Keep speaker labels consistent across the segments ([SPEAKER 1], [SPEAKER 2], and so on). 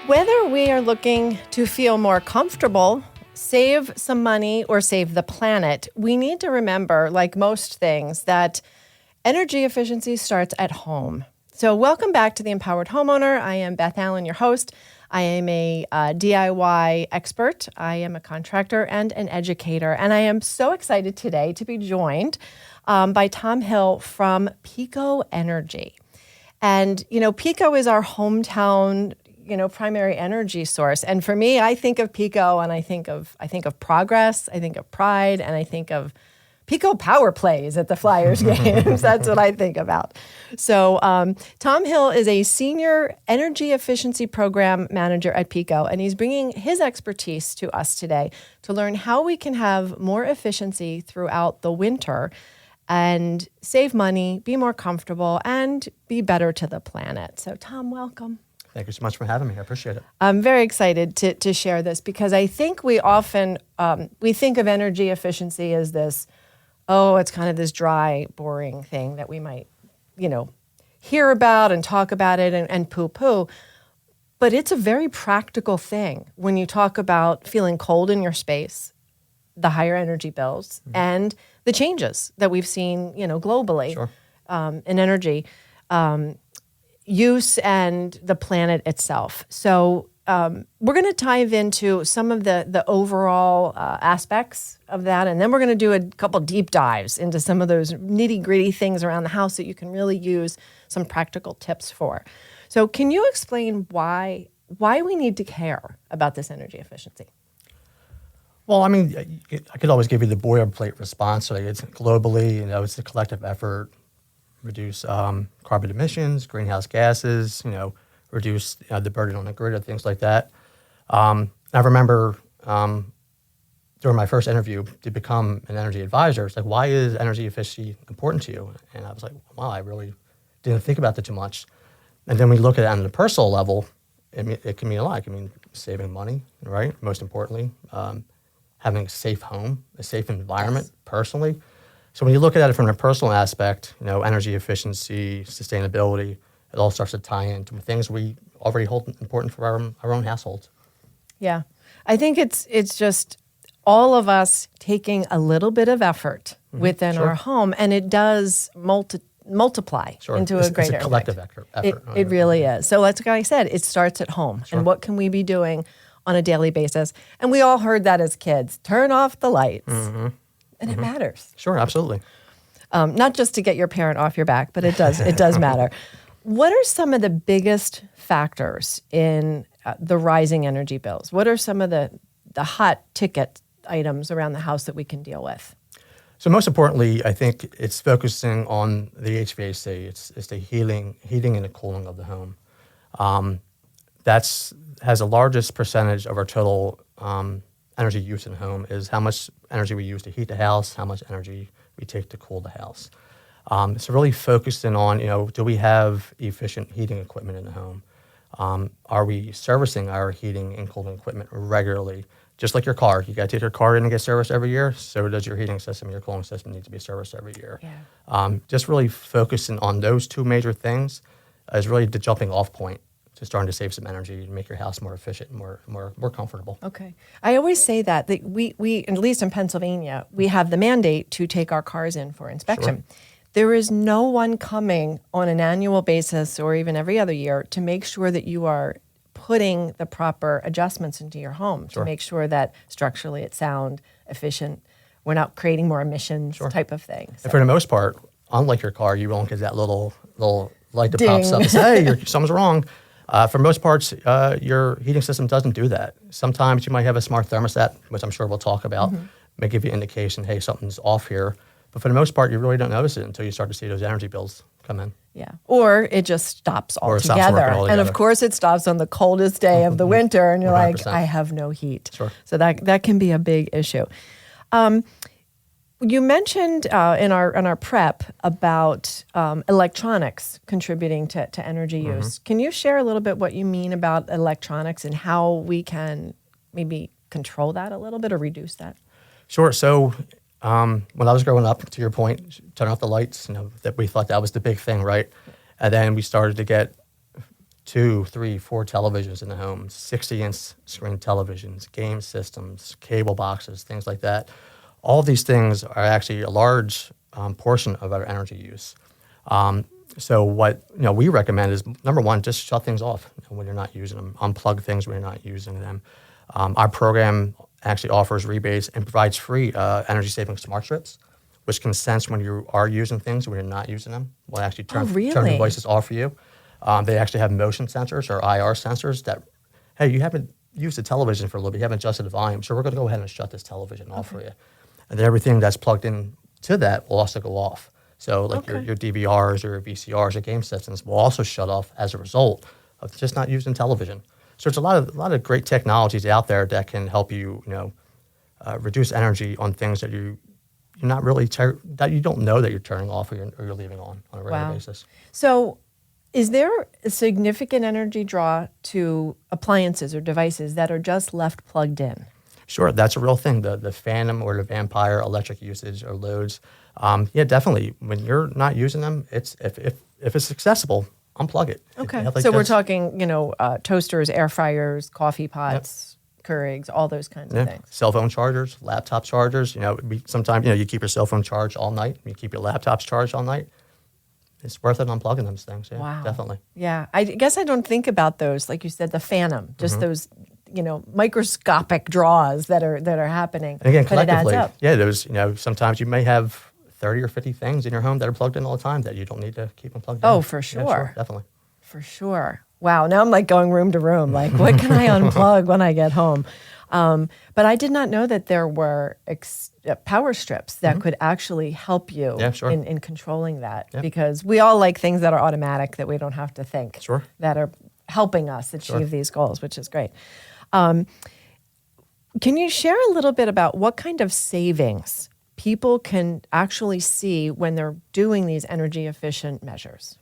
[SPEAKER 1] Whether we are looking to feel more comfortable, save some money, or save the planet, we need to remember, like most things, that energy efficiency starts at home. So welcome back to the Empowered Homeowner. I am Beth Allen, your host. I am a DIY expert. I am a contractor and an educator. And I am so excited today to be joined by Tom Hill from PECO Energy. And, PECO is our hometown primary energy source. And for me, I think of PECO and I think of progress, I think of pride, and I think of PECO power plays at the Flyers games. That's what I think about. So Tom Hill is a senior energy efficiency program manager at PECO, and he's bringing his expertise to us today to learn how we can have more efficiency throughout the winter and save money, be more comfortable, and be better to the planet. So Tom, welcome.
[SPEAKER 2] Thank you so much for having me. I appreciate it.
[SPEAKER 1] I'm very excited to share this because I think we often, we think of energy efficiency as this, it's kind of this dry, boring thing that we might, hear about and talk about it and poo-poo. But it's a very practical thing when you talk about feeling cold in your space, the higher energy bills, and the changes that we've seen, globally in energy use and the planet itself. So we're going to dive into some of the overall aspects of that, and then we're going to do a couple deep dives into some of those nitty-gritty things around the house that you can really use some practical tips for. So can you explain why we need to care about this energy efficiency?
[SPEAKER 2] Well, I mean, I could always give you the boilerplate response. So it's globally, it's a collective effort. Reduce carbon emissions, greenhouse gases, reduce the burden on the grid, or things like that. I remember during my first interview to become an energy advisor, it's like, why is energy efficiency important to you? And I was like, wow, I really didn't think about that too much. And then we look at it on the personal level, it can mean a lot. It can mean saving money, right? Most importantly, having a safe home, a safe environment personally. So when you look at it from a personal aspect, energy efficiency, sustainability, it all starts to tie into things we already hold important for our own households.
[SPEAKER 1] Yeah. I think it's just all of us taking a little bit of effort within our home, and it does multiply into a greater
[SPEAKER 2] It's a collective effort.
[SPEAKER 1] It really is. So like I said, it starts at home. And what can we be doing on a daily basis? And we all heard that as kids. Turn off the lights. And it matters.
[SPEAKER 2] Sure, absolutely.
[SPEAKER 1] Not just to get your parent off your back, but it does matter. What are some of the biggest factors in the rising energy bills? What are some of the hot ticket items around the house that we can deal with?
[SPEAKER 2] So most importantly, I think it's focusing on the HVAC. It's the heating and the cooling of the home. Has the largest percentage of our total energy use in the home is how much energy we use to heat the house, how much energy we take to cool the house. So really focusing on, do we have efficient heating equipment in the home? Are we servicing our heating and cooling equipment regularly? Just like your car, you got to take your car in and get serviced every year. So does your heating system, your cooling system need to be serviced every year.
[SPEAKER 1] Yeah.
[SPEAKER 2] Just really focusing on those two major things is really the jumping off point to starting to save some energy and make your house more efficient and more comfortable.
[SPEAKER 1] Okay. I always say that we, at least in Pennsylvania, we have the mandate to take our cars in for inspection.
[SPEAKER 2] Sure.
[SPEAKER 1] There is no one coming on an annual basis or even every other year to make sure that you are putting the proper adjustments into your home to make sure that structurally it's sound, efficient, we're not creating more emissions type of thing. So.
[SPEAKER 2] And for the most part, unlike your car, you won't get that little light that
[SPEAKER 1] Ding.
[SPEAKER 2] pops up and says, hey, something's wrong. For most parts, your heating system doesn't do that. Sometimes you might have a smart thermostat, which I'm sure we'll talk about, may give you an indication, hey, something's off here. But for the most part, you really don't notice it until you start to see those energy bills come in.
[SPEAKER 1] Yeah. Or it just stops altogether. And of course, it stops on the coldest day of the winter, and you're 100%. Like, I have no heat.
[SPEAKER 2] Sure.
[SPEAKER 1] So that can be a big issue. You mentioned in our prep about electronics contributing to energy use. Can you share a little bit what you mean about electronics and how we can maybe control that a little bit or reduce that?
[SPEAKER 2] Sure. So when I was growing up, to your point, turn off the lights, that we thought that was the big thing, right? And then we started to get 2, 3, 4 televisions in the home, 60-inch screen televisions, game systems, cable boxes, things like that. All these things are actually a large portion of our energy use. So what we recommend is, number one, just shut things off when you're not using them. Unplug things when you're not using them. Our program actually offers rebates and provides free energy-saving smart strips, which can sense when you are using things when you're not using them. Will actually turn the devices off for you. They actually have motion sensors or IR sensors that, hey, you haven't used the television for a little bit, you haven't adjusted the volume, so we're going to go ahead and shut this television off for you. And then everything that's plugged in to that will also go off. So like your DVRs or VCRs or game systems will also shut off as a result of just not using television. So there's a lot of great technologies out there that can help you, reduce energy on things that you're not really that you don't know that you're turning off or you're leaving on a regular basis. So,
[SPEAKER 1] is there a significant energy draw to appliances or devices that are just left plugged in?
[SPEAKER 2] Sure, that's a real thing. The phantom or the vampire electric usage or loads. Yeah, definitely. When you're not using them, if it's accessible, unplug it.
[SPEAKER 1] Okay. So we're talking, toasters, air fryers, coffee pots, Keurigs, all those kinds of things.
[SPEAKER 2] Cell phone chargers, laptop chargers. Sometimes you keep your cell phone charged all night. You keep your laptops charged all night. It's worth it unplugging those things. Yeah,
[SPEAKER 1] wow.
[SPEAKER 2] Definitely.
[SPEAKER 1] Yeah, I guess I don't think about those, like you said, the phantom, just those microscopic draws that are happening.
[SPEAKER 2] And again,
[SPEAKER 1] But
[SPEAKER 2] collectively,
[SPEAKER 1] it adds up.
[SPEAKER 2] yeah, there's sometimes you may have 30 or 50 things in your home that are plugged in all the time that you don't need to keep them plugged in.
[SPEAKER 1] Oh, for sure.
[SPEAKER 2] Yeah, sure, definitely.
[SPEAKER 1] For sure. Wow, now I'm like going room to room, like what can I unplug when I get home? But I did not know that there were power strips that could actually help you in controlling that, because we all like things that are automatic, that we don't have to think, that are helping us achieve these goals, which is great. Can you share a little bit about what kind of savings people can actually see when they're doing these energy efficient measures?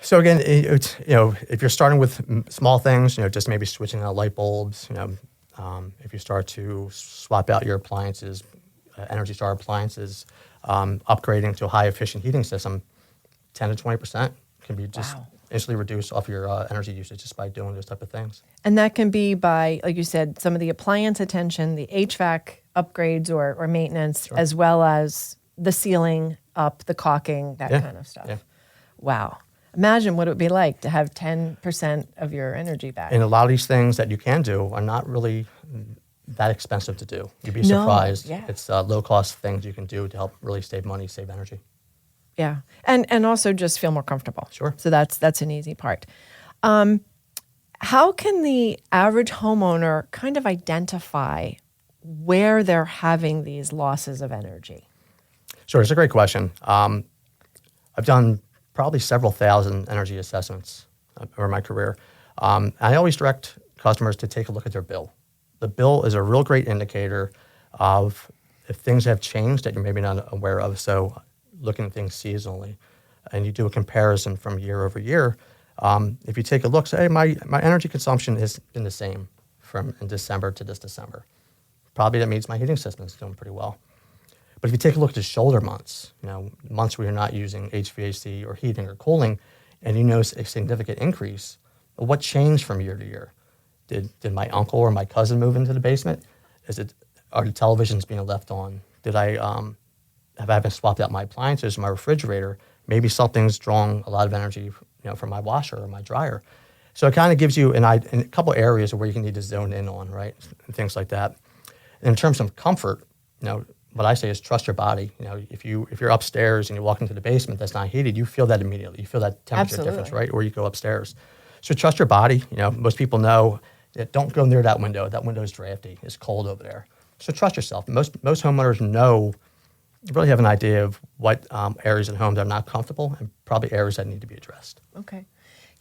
[SPEAKER 2] So again, it's, if you're starting with small things, just maybe switching out light bulbs, if you start to swap out your appliances, Energy Star appliances, upgrading to a high efficient heating system, 10 to 20% can be just instantly reduced off your energy usage just by doing those type of things.
[SPEAKER 1] And that can be by, like you said, some of the appliance attention, the HVAC upgrades or maintenance, as well as the sealing up, the caulking, that kind of stuff.
[SPEAKER 2] Yeah.
[SPEAKER 1] Wow. Imagine what it would be like to have 10% of your energy back.
[SPEAKER 2] And a lot of these things that you can do are not really that expensive to do. You'd be surprised. It's low-cost things you can do to help really save money, save energy.
[SPEAKER 1] Yeah, and also just feel more comfortable.
[SPEAKER 2] Sure.
[SPEAKER 1] So that's an easy part. How can the average homeowner kind of identify where they're having these losses of energy?
[SPEAKER 2] Sure, it's a great question. I've done probably several thousand energy assessments over my career. I always direct customers to take a look at their bill. The bill is a real great indicator of if things have changed that you're maybe not aware of. So looking at things seasonally, and you do a comparison from year over year. If you take a look, say, my energy consumption has been the same from in December to this December. Probably that means my heating system is doing pretty well. But if you take a look at the shoulder months, months where you're not using HVAC or heating or cooling, and you notice a significant increase, what changed from year to year? Did my uncle or my cousin move into the basement? Are the televisions being left on? Did I have I swapped out my appliances, my refrigerator? Maybe something's drawing a lot of energy, from my washer or my dryer. So it kind of gives you in a couple areas where you can need to zone in on, right, and things like that. In terms of comfort, what I say is trust your body. If you're upstairs and you walk into the basement that's not heated, you feel that immediately. You feel that temperature difference, right? Or you go upstairs. So trust your body. Most people know that don't go near that window. That window is drafty. It's cold over there. So trust yourself. Most homeowners really have an idea of what areas in homes are not comfortable and probably areas that need to be addressed.
[SPEAKER 1] Okay.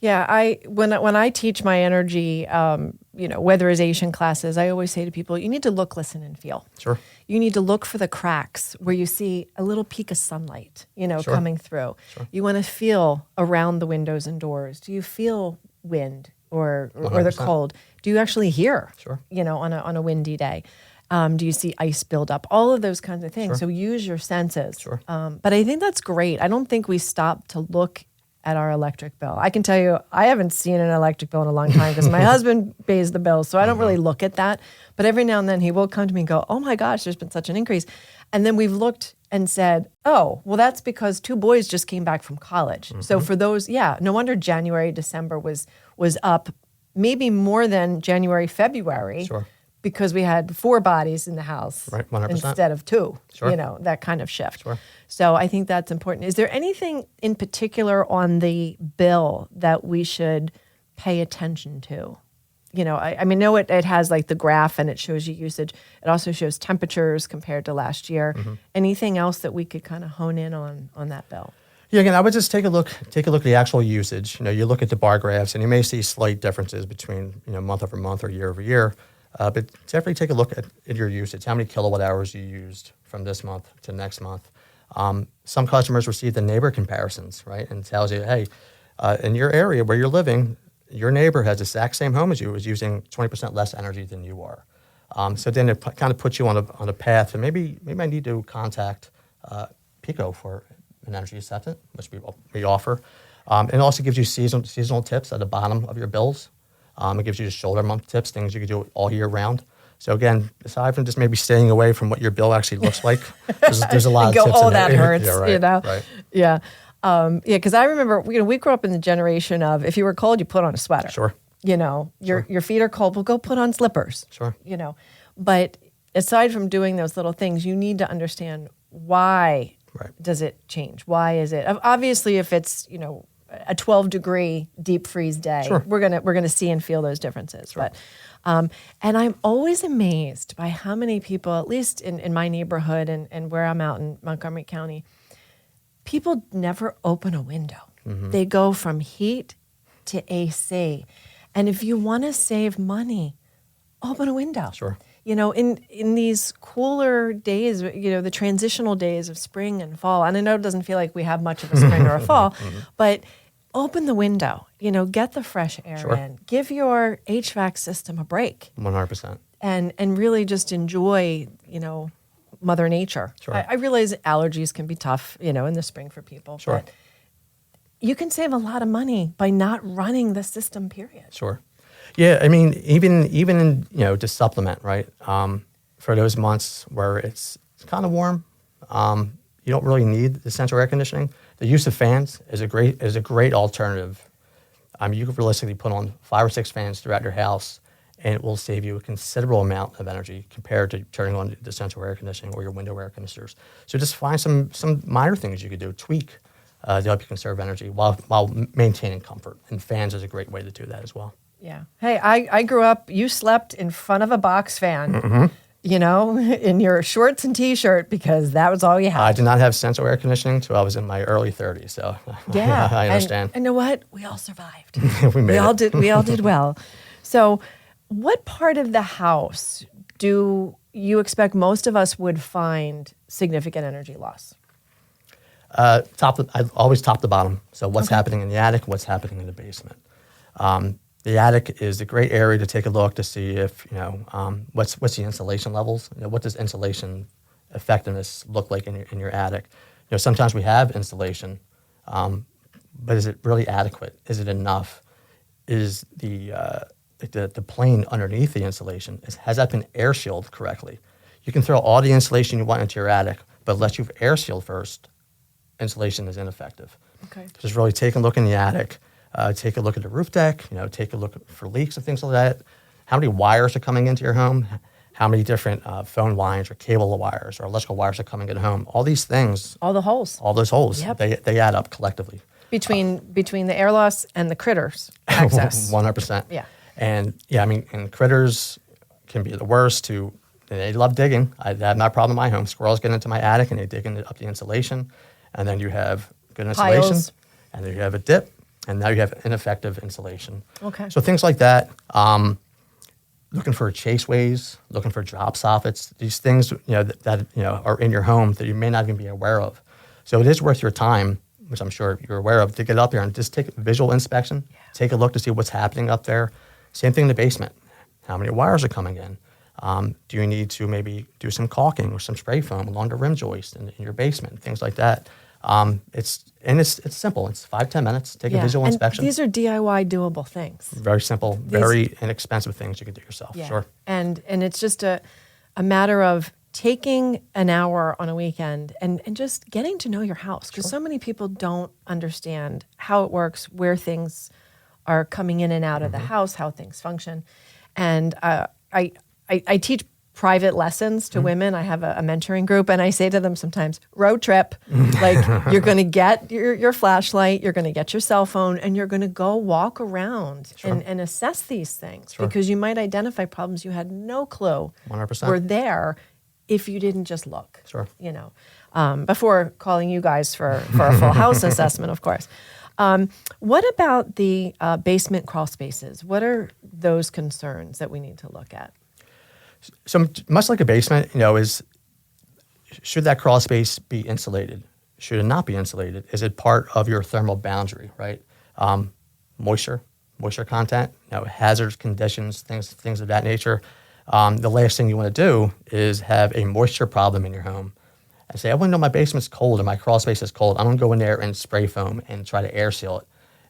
[SPEAKER 1] Yeah, when I teach my energy, weatherization classes, I always say to people, you need to look, listen, and feel.
[SPEAKER 2] Sure.
[SPEAKER 1] You need to look for the cracks where you see a little peak of sunlight, coming through. Sure. You want to feel around the windows and doors. Do you feel wind or the cold? Do you actually hear?
[SPEAKER 2] Sure.
[SPEAKER 1] On a windy day? Do you see ice build up? All of those kinds of things.
[SPEAKER 2] Sure.
[SPEAKER 1] So use your senses.
[SPEAKER 2] Sure.
[SPEAKER 1] But I think that's great. I don't think we stop to look at our electric bill. I can tell you, I haven't seen an electric bill in a long time because my husband pays the bill, so I don't really look at that. But every now and then he will come to me and go, oh my gosh, there's been such an increase. And then we've looked and said, oh, well, that's because 2 boys just came back from college. So for those, no wonder January, December was up maybe more than January, February.
[SPEAKER 2] Sure.
[SPEAKER 1] Because we had 4 bodies in the house,
[SPEAKER 2] right, 100%.
[SPEAKER 1] Instead of 2,
[SPEAKER 2] Sure.
[SPEAKER 1] That kind of shift.
[SPEAKER 2] Sure.
[SPEAKER 1] So I think that's important. Is there anything in particular on the bill that we should pay attention to? I know it has like the graph and it shows you usage. It also shows temperatures compared to last year. Anything else that we could kind of hone in on that bill?
[SPEAKER 2] Yeah, again, I would just take a look at the actual usage. You look at the bar graphs and you may see slight differences between, month over month or year over year. But definitely take a look at your usage, how many kilowatt hours you used from this month to next month. Some customers receive the neighbor comparisons, right? And tells you, hey, in your area where you're living, your neighbor has the exact same home as you, is using 20% less energy than you are. So then it kind of puts you on a path, and maybe I need to contact PECO for an energy assessment, which we offer. It also gives you seasonal tips at the bottom of your bills. It gives you just shoulder month tips, things you can do all year round. So again, aside from just maybe staying away from what your bill actually looks like, there's a lot of tips in there.
[SPEAKER 1] That hurts,
[SPEAKER 2] Right.
[SPEAKER 1] Yeah. Because I remember, we grew up in the generation of, if you were cold, you put on a sweater.
[SPEAKER 2] Sure.
[SPEAKER 1] Your feet are cold, well, go put on slippers.
[SPEAKER 2] Sure.
[SPEAKER 1] But aside from doing those little things, you need to understand why does it change? Why is it? Obviously, if it's, a 12-degree deep freeze day,
[SPEAKER 2] sure.
[SPEAKER 1] we're gonna see and feel those differences.
[SPEAKER 2] Sure.
[SPEAKER 1] But and I'm always amazed by how many people, at least in my neighborhood and where I'm out in Montgomery County, people never open a window. They go from heat to AC. And if you want to save money, open a window.
[SPEAKER 2] Sure.
[SPEAKER 1] In these cooler days, the transitional days of spring and fall, and I know it doesn't feel like we have much of a spring or a fall, but open the window, get the fresh air in, give your HVAC system a break.
[SPEAKER 2] 100%.
[SPEAKER 1] And really just enjoy, Mother Nature.
[SPEAKER 2] Sure.
[SPEAKER 1] I realize allergies can be tough, in the spring for people,
[SPEAKER 2] sure.
[SPEAKER 1] but you can save a lot of money by not running the system, period.
[SPEAKER 2] Sure. Yeah, I mean, even in, to supplement, right? For those months where it's kind of warm, you don't really need the central air conditioning. The use of fans is a great alternative. You could realistically put on 5 or 6 fans throughout your house, and it will save you a considerable amount of energy compared to turning on the central air conditioning or your window air conditioners. So just find some minor things you could do, tweak to help you conserve energy while maintaining comfort. And fans is a great way to do that as well.
[SPEAKER 1] Yeah. Hey, I grew up, you slept in front of a box fan, in your shorts and T-shirt because that was all you had.
[SPEAKER 2] I did not have central air conditioning until I was in my early 30s, so
[SPEAKER 1] yeah,
[SPEAKER 2] I understand.
[SPEAKER 1] And you know what? We all survived.
[SPEAKER 2] we all
[SPEAKER 1] did well. So what part of the house do you expect most of us would find significant energy loss?
[SPEAKER 2] I always top to bottom. So what's happening in the attic, what's happening in the basement. The attic is a great area to take a look to see if, what's the insulation levels. What does insulation effectiveness look like in your attic? Sometimes we have insulation, but is it really adequate? Is it enough? Is the plane underneath the insulation, has that been air sealed correctly? You can throw all the insulation you want into your attic, but unless you've air sealed first, insulation is ineffective.
[SPEAKER 1] Okay.
[SPEAKER 2] Just really take a look in the attic. Take a look at the roof deck, take a look for leaks and things like that. How many wires are coming into your home? How many different phone lines or cable wires or electrical wires are coming into home? All these things.
[SPEAKER 1] All the holes.
[SPEAKER 2] All those holes.
[SPEAKER 1] Yep.
[SPEAKER 2] They add up collectively.
[SPEAKER 1] Between the air loss and the critters access.
[SPEAKER 2] 100%.
[SPEAKER 1] Yeah.
[SPEAKER 2] And and critters can be the worst. They love digging. I have no problem in my home. Squirrels get into my attic and they dig up the insulation. And then you have good insulation.
[SPEAKER 1] Piles.
[SPEAKER 2] And then you have a dip. And now you have ineffective insulation.
[SPEAKER 1] Okay.
[SPEAKER 2] So things like that, looking for chaseways, looking for drop soffits, these things that are in your home that you may not even be aware of. So it is worth your time, which I'm sure you're aware of, to get up here and just take a visual inspection, take a look to see what's happening up there. Same thing in the basement. How many wires are coming in? Do you need to maybe do some caulking or some spray foam along the rim joist in your basement, things like that? It's simple. It's 5-10 minutes. Take a visual
[SPEAKER 1] and
[SPEAKER 2] inspection.
[SPEAKER 1] these are DIY doable things.
[SPEAKER 2] Very simple, very inexpensive things you can do yourself.
[SPEAKER 1] Yeah.
[SPEAKER 2] Sure.
[SPEAKER 1] And it's just a matter of taking an hour on a weekend and just getting to know your house, because so many people don't understand how it works, where things are coming in and out of the house, how things function. And I teach private lessons to women. I have a mentoring group, and I say to them sometimes, road trip, like you're going to get your flashlight, you're going to get your cell phone, and you're going to go walk around and assess these things, because you might identify problems you had no clue
[SPEAKER 2] 100%.
[SPEAKER 1] were there if you didn't just look.
[SPEAKER 2] Sure.
[SPEAKER 1] Before calling you guys for a full house assessment, of course. What about the basement crawl spaces? What are those concerns that we need to look at?
[SPEAKER 2] So much like a basement, is should that crawl space be insulated? Should it not be insulated? Is it part of your thermal boundary, right? Moisture content, hazardous conditions, things of that nature. The last thing you want to do is have a moisture problem in your home. I say, I want to know my basement's cold and my crawl space is cold. I'm going to go in there and spray foam and try to air seal it.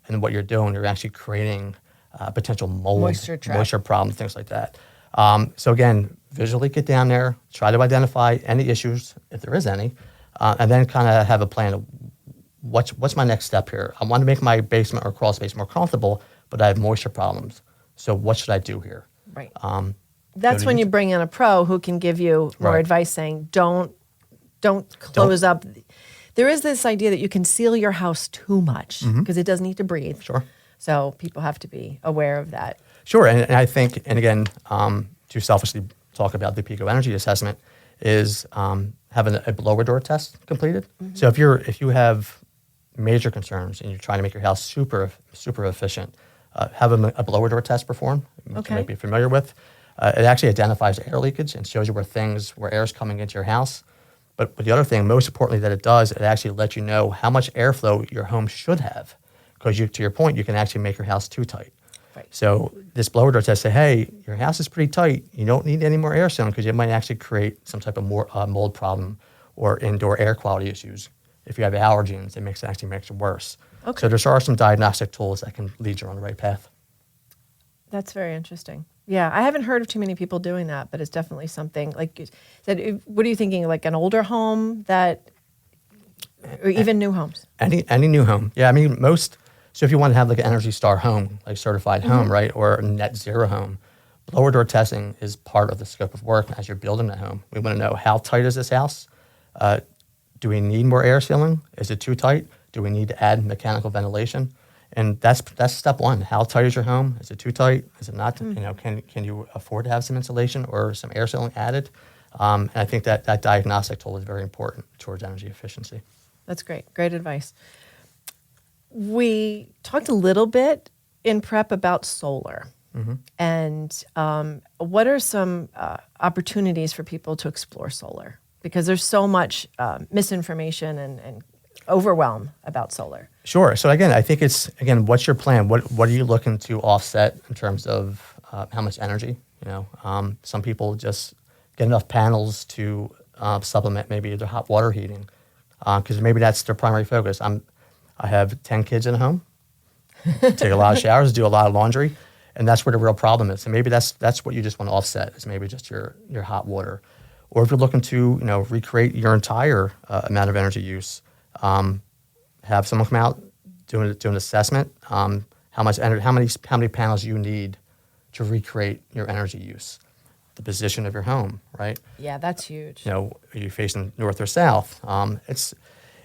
[SPEAKER 2] And what you're doing, you're actually creating potential mold, moisture problems, things like that. So again, visually get down there, try to identify any issues, if there is any, and then kind of have a plan of what's my next step here. I want to make my basement or crawl space more comfortable, but I have moisture problems. So what should I do here?
[SPEAKER 1] Right. That's when you bring in a pro who can give you more advice, saying don't close up. There is this idea that you can seal your house too much because it does need to breathe. Sure. So people have to be aware of that.
[SPEAKER 2] Sure, and I think, and again, to selfishly talk about the PECO energy assessment, is having a blower door test completed. So if you have major concerns and you're trying to make your house super efficient, have a blower door test performed, which you might be familiar with. It actually identifies air leakage and shows you where air is coming into your house. But the other thing, most importantly, that it does, it actually lets you know how much airflow your home should have. Because to your point, you can actually make your house too tight. Right. So this blower door test say, hey, your house is pretty tight. You don't need any more air sealing because it might actually create some type of mold problem or indoor air quality issues. If you have allergens, it actually makes it worse. Okay. So there are some diagnostic tools that can lead you on the right path. That's
[SPEAKER 1] very interesting. Yeah, I haven't heard of too many people doing that, but it's definitely something. Like you said, what are you thinking? Like an older home or even new homes?
[SPEAKER 2] Any new home. Yeah, I mean so if you want to have like an Energy Star home, like certified home, right, or a net zero home, blower door testing is part of the scope of work as you're building that home. We want to know, how tight is this house? Do we need more air sealing? Is it too tight? Do we need to add mechanical ventilation? And that's step one. How tight is your home? Is it too tight? Is it not? Can you afford to have some insulation or some air sealing added? And I think that diagnostic tool is very important towards energy efficiency.
[SPEAKER 1] That's great. Great advice. We talked a little bit in prep about solar. And what are some opportunities for people to explore solar? Because there's so much misinformation and overwhelm about solar.
[SPEAKER 2] Sure. So again, I think what's your plan? What are you looking to offset in terms of how much energy? Some people just get enough panels to supplement maybe their hot water heating, because maybe that's their primary focus. I have 10 kids in a home, take a lot of showers, do a lot of laundry, and that's where the real problem is. And maybe that's what you just want to offset, is maybe just your hot water. Or if you're looking to recreate your entire amount of energy use, have someone come out, do an assessment, how many panels you need to recreate your energy use, the position of your home, right?
[SPEAKER 1] Yeah, that's huge.
[SPEAKER 2] Are you facing north or south?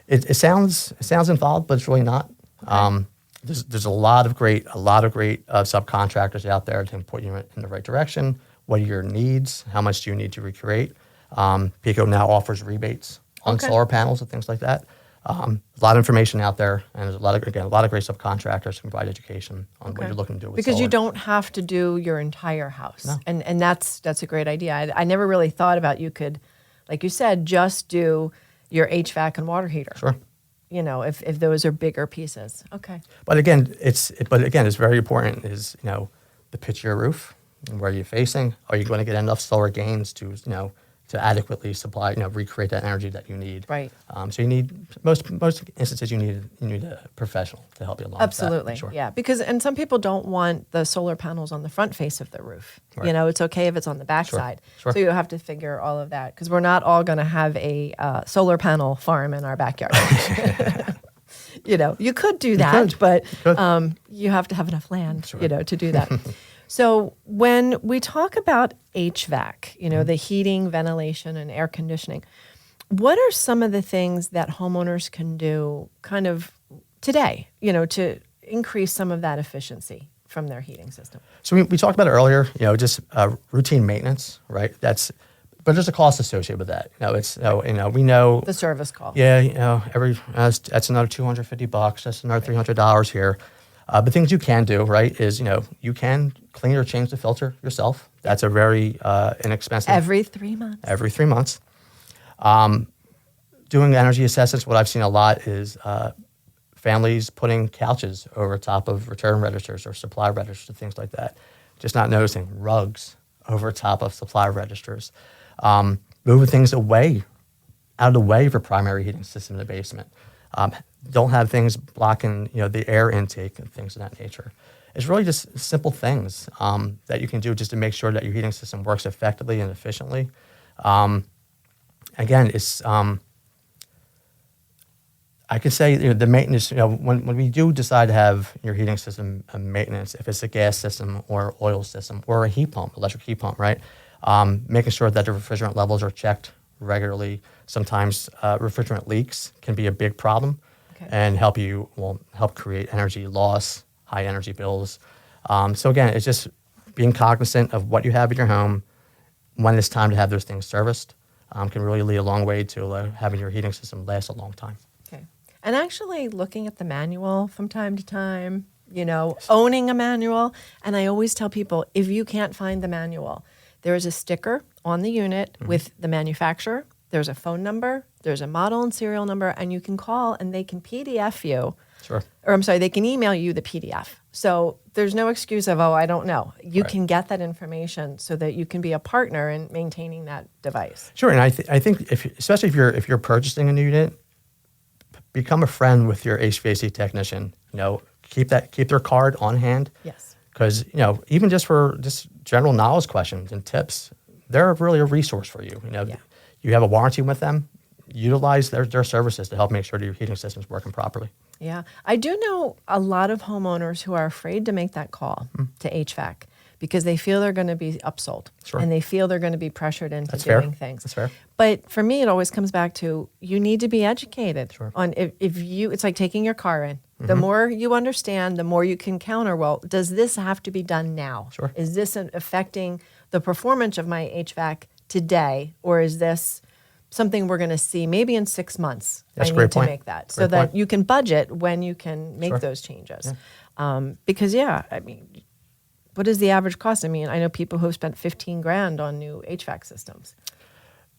[SPEAKER 2] It sounds involved, but it's really not. Okay. There's a lot of great subcontractors out there that can put you in the right direction. What are your needs? How much do you need to recreate? PECO now offers rebates on solar panels and things like that. A lot of information out there, and there's a lot of great subcontractors who provide education on what you're looking to do with
[SPEAKER 1] because
[SPEAKER 2] solar.
[SPEAKER 1] You don't have to do your entire house.
[SPEAKER 2] No.
[SPEAKER 1] And that's a great idea. I never really thought about, you could, like you said, just do your HVAC and water heater.
[SPEAKER 2] Sure.
[SPEAKER 1] If those are bigger pieces. Okay.
[SPEAKER 2] But again, it's very important is, the pitch of your roof, and where you're facing. Are you going to get enough solar gains to to adequately supply, recreate that energy that you need.
[SPEAKER 1] Right.
[SPEAKER 2] So you need most instances you need a professional to help you along.
[SPEAKER 1] Absolutely.
[SPEAKER 2] With that, sure.
[SPEAKER 1] Yeah. And some people don't want the solar panels on the front face of the roof.
[SPEAKER 2] Right.
[SPEAKER 1] It's okay if it's on the back side.
[SPEAKER 2] Sure.
[SPEAKER 1] So you have to figure all of that because we're not all going to have a solar panel farm in our backyard. You could do that, but you have to have enough land,
[SPEAKER 2] Sure.
[SPEAKER 1] to do that. So when we talk about HVAC, the heating, ventilation, and air conditioning, what are some of the things that homeowners can do kind of today, to increase some of that efficiency from their heating system?
[SPEAKER 2] So we talked about it earlier, just routine maintenance, right? But there's a cost associated with that. We know
[SPEAKER 1] The service call.
[SPEAKER 2] Yeah, that's another $250. That's another $300 here. But things you can do, right, is you can clean or change the filter yourself. That's a very inexpensive.
[SPEAKER 1] Every 3 months.
[SPEAKER 2] Every 3 months. Doing energy assessments. What I've seen a lot is families putting couches over top of return registers or supply registers, things like that. Just not noticing rugs over top of supply registers. Moving things out of the way of your primary heating system in the basement. Don't have things blocking, the air intake and things of that nature. It's really just simple things that you can do just to make sure that your heating system works effectively and efficiently. Again, it's I could say the maintenance. When we do decide to have your heating system maintenance, if it's a gas system or oil system or a heat pump, electric heat pump, right? Making sure that the refrigerant levels are checked regularly. Sometimes refrigerant leaks can be a big problem and help create energy loss, high energy bills. So again, it's just being cognizant of what you have in your home when it's time to have those things serviced can really lead a long way to having your heating system last a long time.
[SPEAKER 1] Okay. And actually looking at the manual from time to time, owning a manual. And I always tell people, if you can't find the manual, there is a sticker on the unit with the manufacturer. There's a phone number, there's a model and serial number, and you can call and they can PDF you.
[SPEAKER 2] Sure.
[SPEAKER 1] Or they can email you the PDF. So there's no excuse of, I don't know. You can get that information so that you can be a partner in maintaining that device.
[SPEAKER 2] Sure, and I think especially if you're purchasing a new unit, become a friend with your HVAC technician. Keep their card on hand.
[SPEAKER 1] Yes.
[SPEAKER 2] Because even just for general knowledge questions and tips, they're really a resource for you. You have a warranty with them. Utilize their services to help make sure that your heating system is working properly.
[SPEAKER 1] Yeah. I do know a lot of homeowners who are afraid to make that call to HVAC because they feel they're going to be upsold.
[SPEAKER 2] Sure.
[SPEAKER 1] And they feel they're going to be pressured into
[SPEAKER 2] That's
[SPEAKER 1] doing
[SPEAKER 2] fair.
[SPEAKER 1] things.
[SPEAKER 2] That's fair.
[SPEAKER 1] But for me, it always comes back to you need to be educated on it's like taking your car in. The more you understand, the more you can counter, does this have to be done now?
[SPEAKER 2] Sure.
[SPEAKER 1] Is this affecting the performance of my HVAC today, or is this something we're going to see maybe in 6 months?
[SPEAKER 2] That's
[SPEAKER 1] I
[SPEAKER 2] a great
[SPEAKER 1] need to
[SPEAKER 2] point.
[SPEAKER 1] make that so
[SPEAKER 2] Great
[SPEAKER 1] that
[SPEAKER 2] point.
[SPEAKER 1] you can budget when you can make those changes.
[SPEAKER 2] Yeah.
[SPEAKER 1] Because what is the average cost? I know people who have spent $15,000 on new HVAC systems.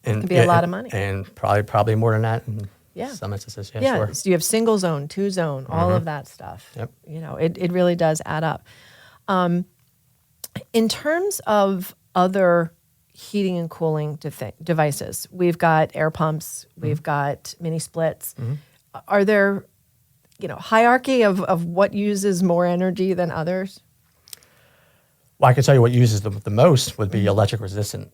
[SPEAKER 1] It can be a lot of money.
[SPEAKER 2] And probably more than that in some instances. Yeah, sure.
[SPEAKER 1] So you have single zone, 2 zone, all of that stuff.
[SPEAKER 2] Yep.
[SPEAKER 1] It really does add up. In terms of other heating and cooling devices, we've got air pumps, we've got mini splits. Are there, hierarchy of what uses more energy than others?
[SPEAKER 2] Well, I can tell you what uses the most would be electric resistant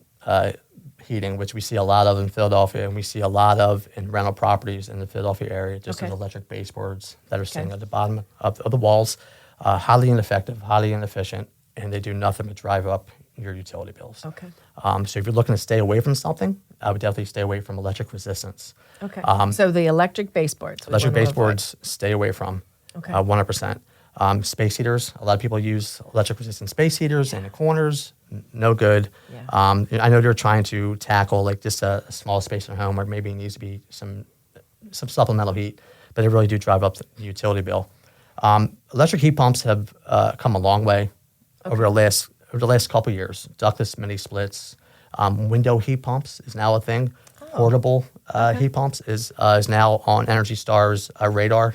[SPEAKER 2] heating, which we see a lot of in Philadelphia, and we see a lot of in rental properties in the Philadelphia area, just as electric baseboards that are sitting at the bottom of the walls. Highly ineffective, highly inefficient, and they do nothing but drive up your utility bills.
[SPEAKER 1] Okay.
[SPEAKER 2] So if you're looking to stay away from something, I would definitely stay away from electric resistance.
[SPEAKER 1] Okay. So the electric baseboards.
[SPEAKER 2] Electric baseboards, stay away from.
[SPEAKER 1] Okay.
[SPEAKER 2] 100%. Space heaters. A lot of people use electric resistant space heaters in the corners. No good.
[SPEAKER 1] Yeah.
[SPEAKER 2] I know they're trying to tackle just a small space in a home where maybe it needs to be some supplemental heat, but they really do drive up the utility bill. Electric heat pumps have come a long way over the last couple of years. Ductless mini splits, window heat pumps is now a thing. Portable heat pumps is now on Energy Star's radar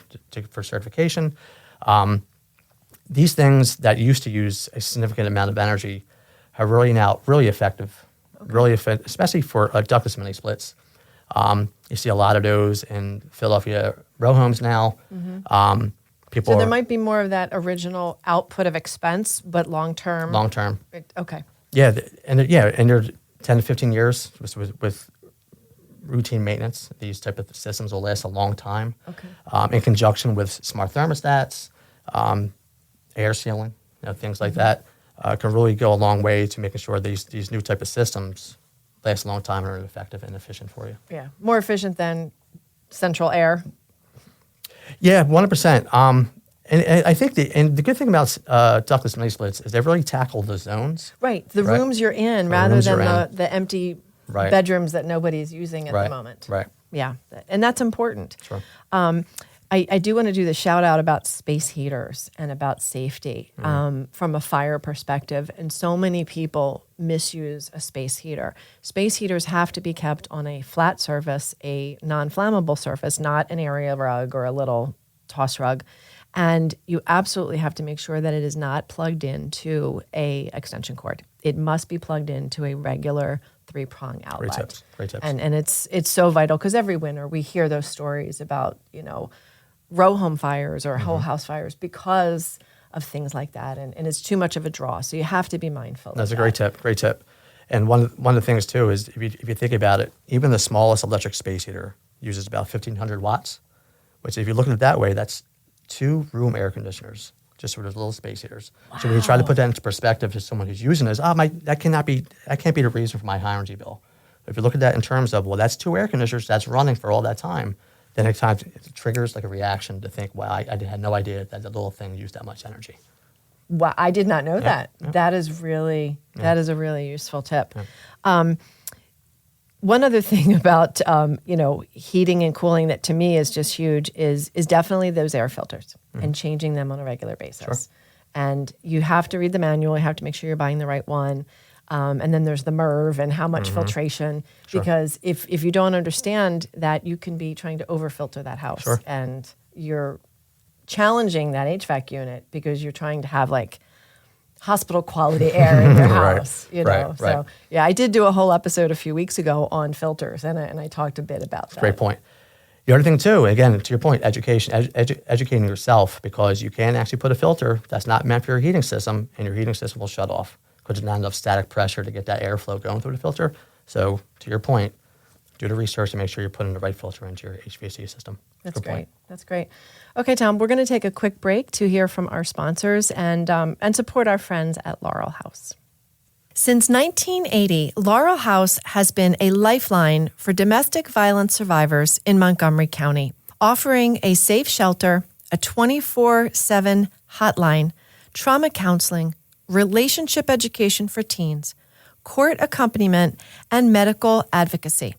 [SPEAKER 2] for certification. These things that used to use a significant amount of energy are really now really effective Really, especially for ductless mini splits. You see a lot of those in Philadelphia row homes now. People
[SPEAKER 1] So there might be more of that original output of expense, but long term.
[SPEAKER 2] long term.
[SPEAKER 1] Okay.
[SPEAKER 2] Yeah, and they're 10 to 15 years with routine maintenance. These type of systems will last a long time.
[SPEAKER 1] Okay.
[SPEAKER 2] In conjunction with smart thermostats, air sealing, things like that, can really go a long way to making sure these new type of systems last a long time and are effective and efficient for you.
[SPEAKER 1] Yeah, more efficient than central air.
[SPEAKER 2] Yeah, 100%. And I think the good thing about ductless mini splits is they really tackle the zones.
[SPEAKER 1] Right, the rooms you're in rather than the empty bedrooms that nobody's using at the moment.
[SPEAKER 2] Right.
[SPEAKER 1] Yeah, and that's important.
[SPEAKER 2] Sure.
[SPEAKER 1] I do want to do the shout out about space heaters and about safety from a fire perspective. And so many people misuse a space heater. Space heaters have to be kept on a flat surface, a non-flammable surface, not an area rug or a little toss rug. And you absolutely have to make sure that it is not plugged into a extension cord. It must be plugged into a regular 3-prong outlet.
[SPEAKER 2] Great tips.
[SPEAKER 1] And it's so vital because every winter we hear those stories about, row home fires or whole house fires because of things like that. And it's too much of a draw. So you have to be mindful.
[SPEAKER 2] That's a great tip. And one of the things too is if you think about it, even the smallest electric space heater uses about 1,500 watts, which if you look at it that way, that's 2 room air conditioners, just for those little space heaters. Wow. So when you try to put that into perspective to someone who's using this, that can't be the reason for my high energy bill. But if you look at that in terms of, well, that's 2 air conditioners that's running for all that time, then it triggers like a reaction to think, wow, I had no idea that the little thing used that much energy.
[SPEAKER 1] Wow, I did not know that.
[SPEAKER 2] Yeah.
[SPEAKER 1] That is that is a really useful tip. Yeah. One other thing about heating and cooling that to me is just huge is definitely those air filters and changing them on a regular basis.
[SPEAKER 2] Sure.
[SPEAKER 1] And you have to read the manual. You have to make sure you're buying the right one. And then there's the MERV and how much filtration. Sure. Because if you don't understand that, you can be trying to overfilter that house.
[SPEAKER 2] Sure.
[SPEAKER 1] And you're challenging that HVAC unit because you're trying to have like hospital quality air in your house.
[SPEAKER 2] Right.
[SPEAKER 1] So yeah, I did do a whole episode a few weeks ago on filters, and I talked a bit about that.
[SPEAKER 2] Great point. The other thing too, again, to your point, educating yourself, because you can actually put a filter that's not meant for your heating system, and your heating system will shut off because there's not enough static pressure to get that airflow going through the filter. So to your point, do the research to make sure you're putting the right filter into your HVAC system.
[SPEAKER 1] That's great. That's great. Okay, Tom, we're going to take a quick break to hear from our sponsors and support our friends at Laurel House. Since 1980, Laurel House has been a lifeline for domestic violence survivors in Montgomery County, offering a safe shelter, a 24/7 hotline, trauma counseling, relationship education for teens, court accompaniment, and medical advocacy.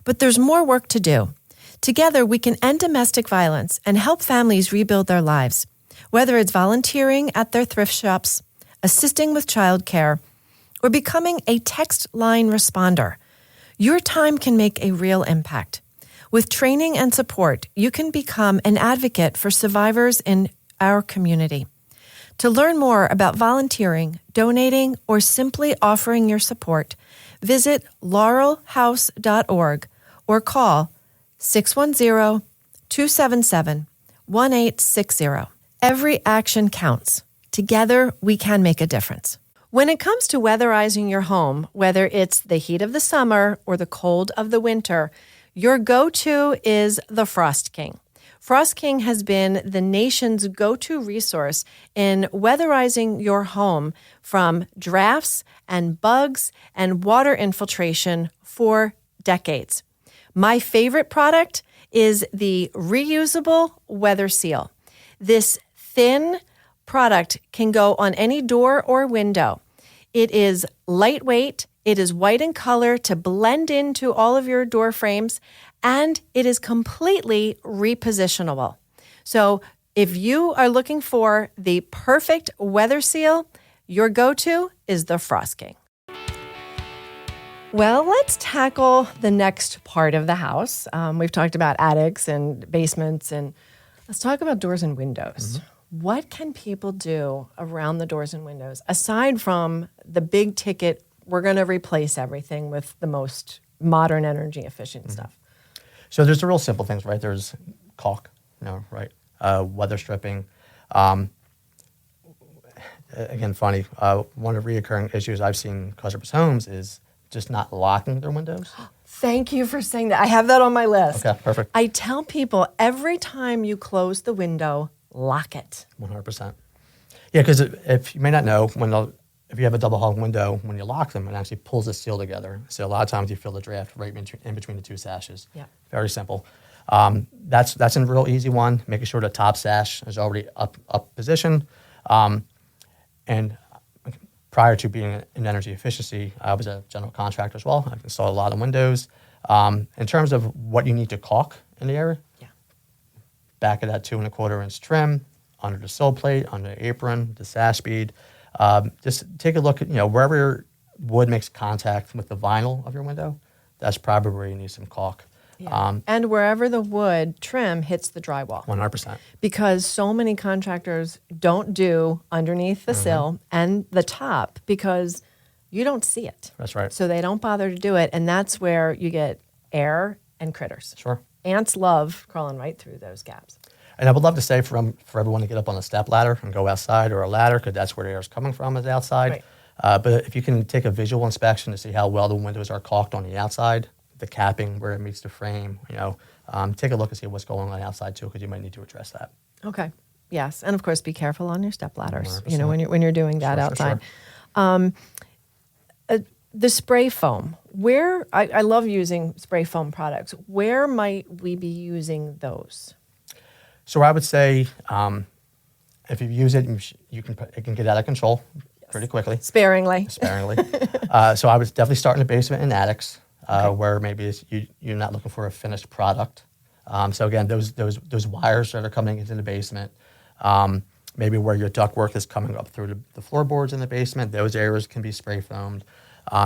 [SPEAKER 1] But there's more work to do. Together, we can end domestic violence and help families rebuild their lives, whether it's volunteering at their thrift shops, assisting with childcare, or becoming a text line responder. Your time can make a real impact. With training and support, you can become an advocate for survivors in our community. To learn more about volunteering, donating, or simply offering your support, visit laurelhouse.org or call 610-277-1860. Every action counts. Together, we can make a difference. When it comes to weatherizing your home, whether it's the heat of the summer or the cold of the winter, your go-to is the Frost King. Frost King has been the nation's go-to resource in weatherizing your home from drafts and bugs and water infiltration for decades. My favorite product is the reusable Weather Seal. This thin product can go on any door or window. It is lightweight, it is white in color to blend into all of your door frames, and it is completely repositionable. So if you are looking for the perfect Weather Seal, your go-to is the Frost King. Well, let's tackle the next part of the house. We've talked about attics and basements, and let's talk about doors and windows. Mm-hmm. What can people do around the doors and windows, aside from the big ticket we're going to replace everything with the most modern energy efficient stuff?
[SPEAKER 2] So there's the real simple things, right? There's caulk, right? Weather stripping. Again, funny. One of the reoccurring issues I've seen in customers' homes is just not locking their windows.
[SPEAKER 1] Thank you for saying that. I have that on my list.
[SPEAKER 2] Okay, perfect.
[SPEAKER 1] I tell people every time you close the window, lock it.
[SPEAKER 2] 100%. Yeah, because if you may not know, if you have a double hung window, when you lock them, it actually pulls the seal together. So a lot of times you feel the draft right in between the two sashes.
[SPEAKER 1] Yeah.
[SPEAKER 2] Very simple. That's a real easy one. Making sure the top sash is already up position. And prior to being in energy efficiency, I was a general contractor as well. I've installed a lot of windows. In terms of what you need to caulk in the area, back of that 2 1/4 inch trim, under the sill plate, under the apron, the sash bead. Just take a look at, wherever your wood makes contact with the vinyl of your window, that's probably where you need some caulk.
[SPEAKER 1] Yeah. And wherever the wood trim hits the drywall.
[SPEAKER 2] 100%.
[SPEAKER 1] Because so many contractors don't do underneath the sill and the top because you don't see it.
[SPEAKER 2] That's right.
[SPEAKER 1] So they don't bother to do it. And that's where you get air and critters.
[SPEAKER 2] Sure.
[SPEAKER 1] Ants love crawling right through those gaps.
[SPEAKER 2] And I would love to say for everyone to get up on a step ladder and go outside or a ladder, because that's where the air is coming from, is outside.
[SPEAKER 1] Right.
[SPEAKER 2] But if you can take a visual inspection to see how well the windows are caulked on the outside, the capping where it meets the frame, take a look and see what's going on outside too, because you might need to address that.
[SPEAKER 1] Okay. Yes, and of course, be careful on your step ladders.
[SPEAKER 2] 100%.
[SPEAKER 1] When you're doing that
[SPEAKER 2] Sure,
[SPEAKER 1] outside.
[SPEAKER 2] Sure.
[SPEAKER 1] The spray foam. Where I love using spray foam products. Where might we be using those?
[SPEAKER 2] So I would say, if you use it, it can get out of control pretty quickly.
[SPEAKER 1] Sparingly.
[SPEAKER 2] So I would definitely start in the basement and attics, where maybe you're not looking for a finished product. So again, those wires that are coming into the basement, maybe where your ductwork is coming up through the floorboards in the basement, those areas can be spray foamed.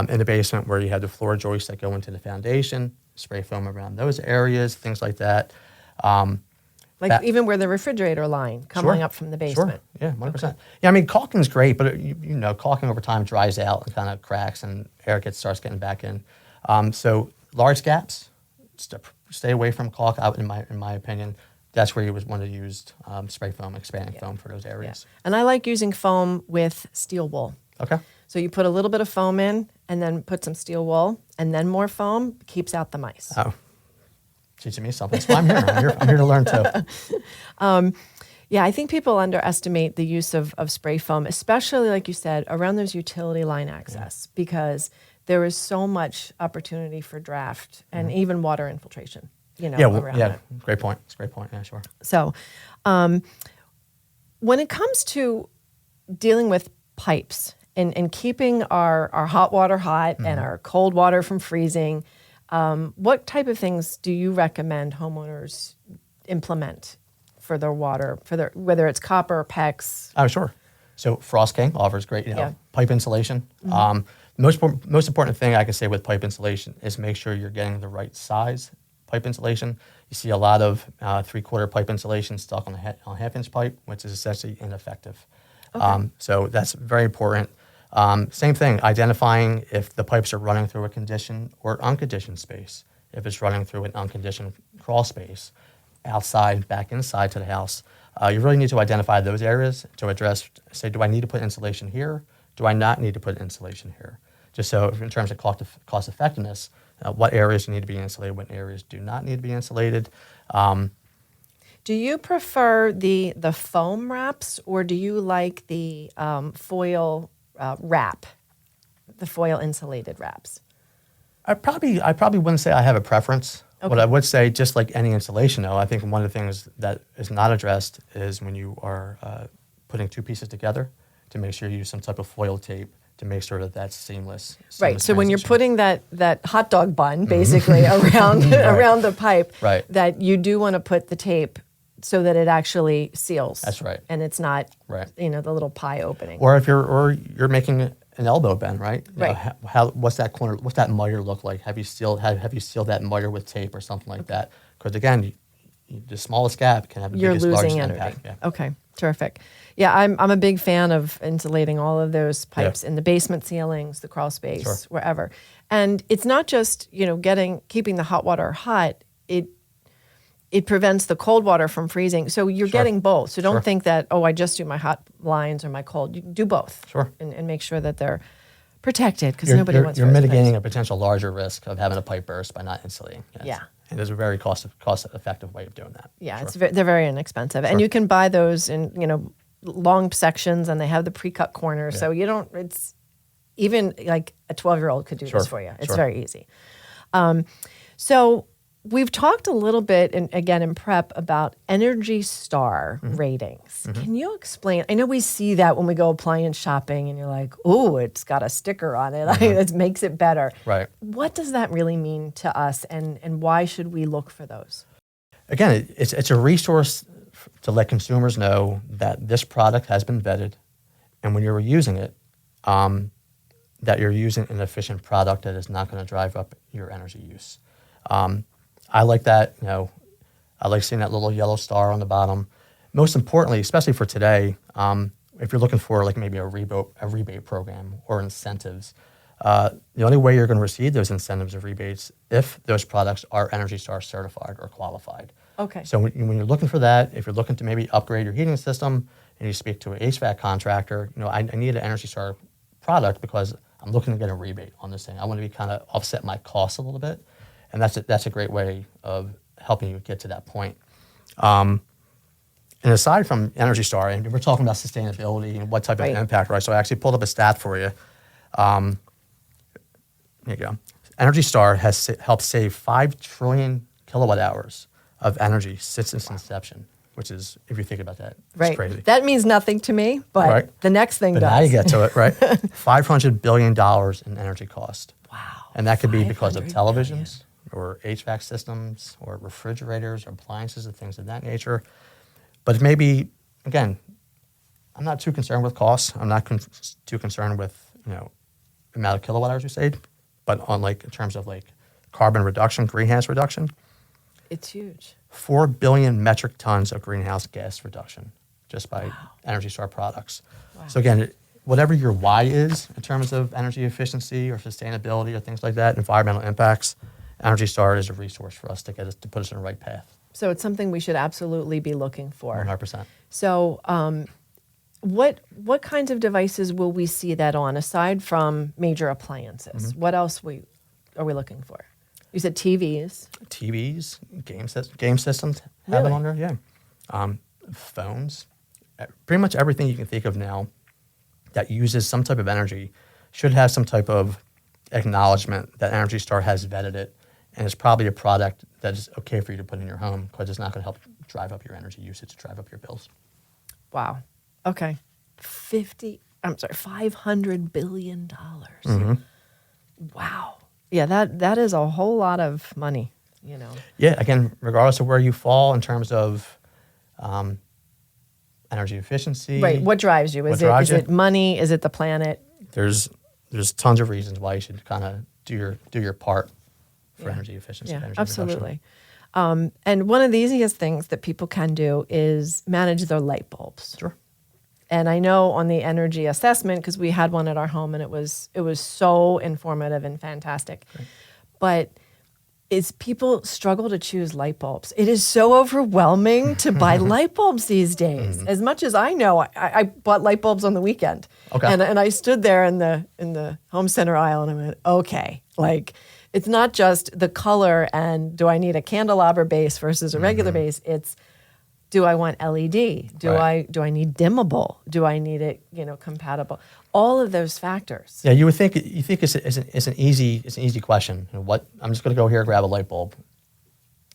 [SPEAKER 2] In the basement where you have the floor joists that go into the foundation, spray foam around those areas, things like that.
[SPEAKER 1] Even where the refrigerator line coming up from the basement.
[SPEAKER 2] Sure. Yeah, 100%. Okay. Yeah, I mean, caulking's great, but caulking over time dries out and kind of cracks and air starts getting back in. So large gaps, stay away from caulk. In my opinion, that's where you would want to use spray foam, expanding foam for those areas.
[SPEAKER 1] Yeah. And I like using foam with steel wool.
[SPEAKER 2] Okay.
[SPEAKER 1] So you put a little bit of foam in, and then put some steel wool, and then more foam, keeps out the mice.
[SPEAKER 2] Oh. Teaching me something. That's why I'm here. I'm here to learn too.
[SPEAKER 1] Yeah, I think people underestimate the use of spray foam, especially, like you said, around those utility line access, because there is so much opportunity for draft and even water infiltration, around it.
[SPEAKER 2] Great point. It's a great point. Yeah, sure.
[SPEAKER 1] So when it comes to dealing with pipes and keeping our hot water hot and our cold water from freezing, what type of things do you recommend homeowners implement for their water, whether it's copper or PECs?
[SPEAKER 2] Oh, sure. So Frost King offers great, pipe insulation. Most important thing I can say with pipe insulation is make sure you're getting the right size pipe insulation. You see a lot of 3/4 pipe insulation stuck on a half-inch pipe, which is essentially ineffective.
[SPEAKER 1] Okay.
[SPEAKER 2] So that's very important. Same thing, identifying if the pipes are running through a conditioned or unconditioned space. If it's running through an unconditioned crawl space, outside, back inside to the house, you really need to identify those areas to address, say, do I need to put insulation here? Do I not need to put insulation here? Just so in terms of cost effectiveness, what areas need to be insulated, what areas do not need to be insulated.
[SPEAKER 1] Do you prefer the foam wraps, or do you like the foil wrap, the foil insulated wraps?
[SPEAKER 2] I probably wouldn't say I have a preference.
[SPEAKER 1] Okay.
[SPEAKER 2] What I would say, just like any insulation, though, I think one of the things that is not addressed is when you are putting two pieces together, to make sure you use some type of foil tape to make sure that that's seamless.
[SPEAKER 1] Right. So when you're putting that hot dog bun basically around around the pipe,
[SPEAKER 2] right,
[SPEAKER 1] that you do want to put the tape so that it actually seals.
[SPEAKER 2] That's right.
[SPEAKER 1] And it's not,
[SPEAKER 2] right,
[SPEAKER 1] the little pie opening.
[SPEAKER 2] Or if you're making an elbow bend, right?
[SPEAKER 1] Right.
[SPEAKER 2] What's that corner? What's that miter look like? Have you sealed that miter with tape or something like that? Because again, the smallest gap can have the
[SPEAKER 1] You're
[SPEAKER 2] biggest,
[SPEAKER 1] losing
[SPEAKER 2] largest
[SPEAKER 1] energy.
[SPEAKER 2] impact. Yeah.
[SPEAKER 1] Okay, terrific. Yeah, I'm a big fan of insulating all of those pipes in the basement ceilings, the crawl space,
[SPEAKER 2] Sure.
[SPEAKER 1] wherever. And it's not just, keeping the hot water hot. It prevents the cold water from freezing. So you're getting both. So don't think that, I just do my hot lines or my cold. You do both.
[SPEAKER 2] Sure.
[SPEAKER 1] And make sure that they're protected, because
[SPEAKER 2] You're,
[SPEAKER 1] nobody
[SPEAKER 2] you're,
[SPEAKER 1] wants
[SPEAKER 2] you're
[SPEAKER 1] frozen
[SPEAKER 2] mitigating
[SPEAKER 1] pipes.
[SPEAKER 2] a potential larger risk of having a pipe burst by not insulating. Yes.
[SPEAKER 1] Yeah.
[SPEAKER 2] And there's a very cost-effective way of doing that.
[SPEAKER 1] Yeah,
[SPEAKER 2] Sure.
[SPEAKER 1] they're very inexpensive. And you can buy those in, long sections, and they have the pre-cut corners.
[SPEAKER 2] Yeah.
[SPEAKER 1] So you don't, it's even like a 12-year-old could do
[SPEAKER 2] Sure.
[SPEAKER 1] this for you. It's
[SPEAKER 2] Sure.
[SPEAKER 1] very easy. So we've talked a little bit, again in prep, about Energy Star ratings. Can you explain? I know we see that when we go appliance shopping, and you're like, "Oh, it's got a sticker on it. It makes it better."
[SPEAKER 2] Right.
[SPEAKER 1] What does that really mean to us, and why should we look for those?
[SPEAKER 2] Again, it's a resource to let consumers know that this product has been vetted, and when you're using it, that you're using an efficient product that is not going to drive up your energy use. I like that. I like seeing that little yellow star on the bottom. Most importantly, especially for today, if you're looking for like maybe a rebate program or incentives, the only way you're going to receive those incentives or rebates if those products are Energy Star certified or qualified.
[SPEAKER 1] Okay.
[SPEAKER 2] So when you're looking for that, if you're looking to maybe upgrade your heating system and you speak to an HVAC contractor, I need an Energy Star product because I'm looking to get a rebate on this thing. I want to be kind of offset my costs a little bit. And that's a great way of helping you get to that point. And aside from Energy Star, and we're talking about sustainability and what type of impact, right? So I actually pulled up a stat for you. Here you go. Energy Star has helped save 5 trillion kilowatt hours of energy since its inception, which is, if you think about that, it's crazy.
[SPEAKER 1] That means nothing to me, but the next thing
[SPEAKER 2] but
[SPEAKER 1] does.
[SPEAKER 2] now you get to it, right? $500 billion in energy cost.
[SPEAKER 1] Wow.
[SPEAKER 2] And that could be because of
[SPEAKER 1] 500
[SPEAKER 2] televisions or HVAC systems or refrigerators or appliances and things of that nature. But maybe, again, I'm not too concerned with costs. I'm not too concerned with, amount of kilowatt hours you save. But on in terms of carbon reduction, greenhouse reduction,
[SPEAKER 1] It's huge.
[SPEAKER 2] 4 billion metric tons of greenhouse gas reduction just by Energy Star products. Wow. So again, whatever your why is in terms of energy efficiency or sustainability or things like that, environmental impacts, Energy Star is a resource for us to put us on the right path.
[SPEAKER 1] So it's something we should absolutely be looking for.
[SPEAKER 2] 100%.
[SPEAKER 1] So what kinds of devices will we see that on, aside from major appliances?
[SPEAKER 2] Mm-hmm.
[SPEAKER 1] What else are we looking for? You said TVs.
[SPEAKER 2] TVs, game systems have it on there, yeah. Phones, pretty much everything you can think of now that uses some type of energy should have some type of acknowledgement that Energy Star has vetted it, and it's probably a product that is okay for you to put in your home because it's not going to help drive up your energy usage, drive up your bills.
[SPEAKER 1] Wow. Okay. $500 billion.
[SPEAKER 2] Mm-hmm.
[SPEAKER 1] Wow. Yeah, that is a whole lot of money,
[SPEAKER 2] Yeah, again, regardless of where you fall in terms of energy efficiency.
[SPEAKER 1] Right. What drives you? Is it money? Is it the planet?
[SPEAKER 2] There's tons of reasons why you should kind of do your part for energy efficiency.
[SPEAKER 1] Yeah,
[SPEAKER 2] energy
[SPEAKER 1] absolutely. And one of the easiest things that people can do is manage their light bulbs.
[SPEAKER 2] Sure.
[SPEAKER 1] And I know on the energy assessment, because we had one at our home, and it was so informative and fantastic. Great. But people struggle to choose light bulbs. It is so overwhelming to buy light bulbs these days. Mm-hmm. As much as I know, I bought light bulbs on the weekend. Okay. And I stood there in the home center aisle, and I went, okay, it's not just the color and do I need a candelabra base versus a regular base. It's, do I want LED? Do I need dimmable? Do I need it, compatible? All of those factors.
[SPEAKER 2] Yeah, you think it's an easy question. I'm just going to go here and grab a light bulb.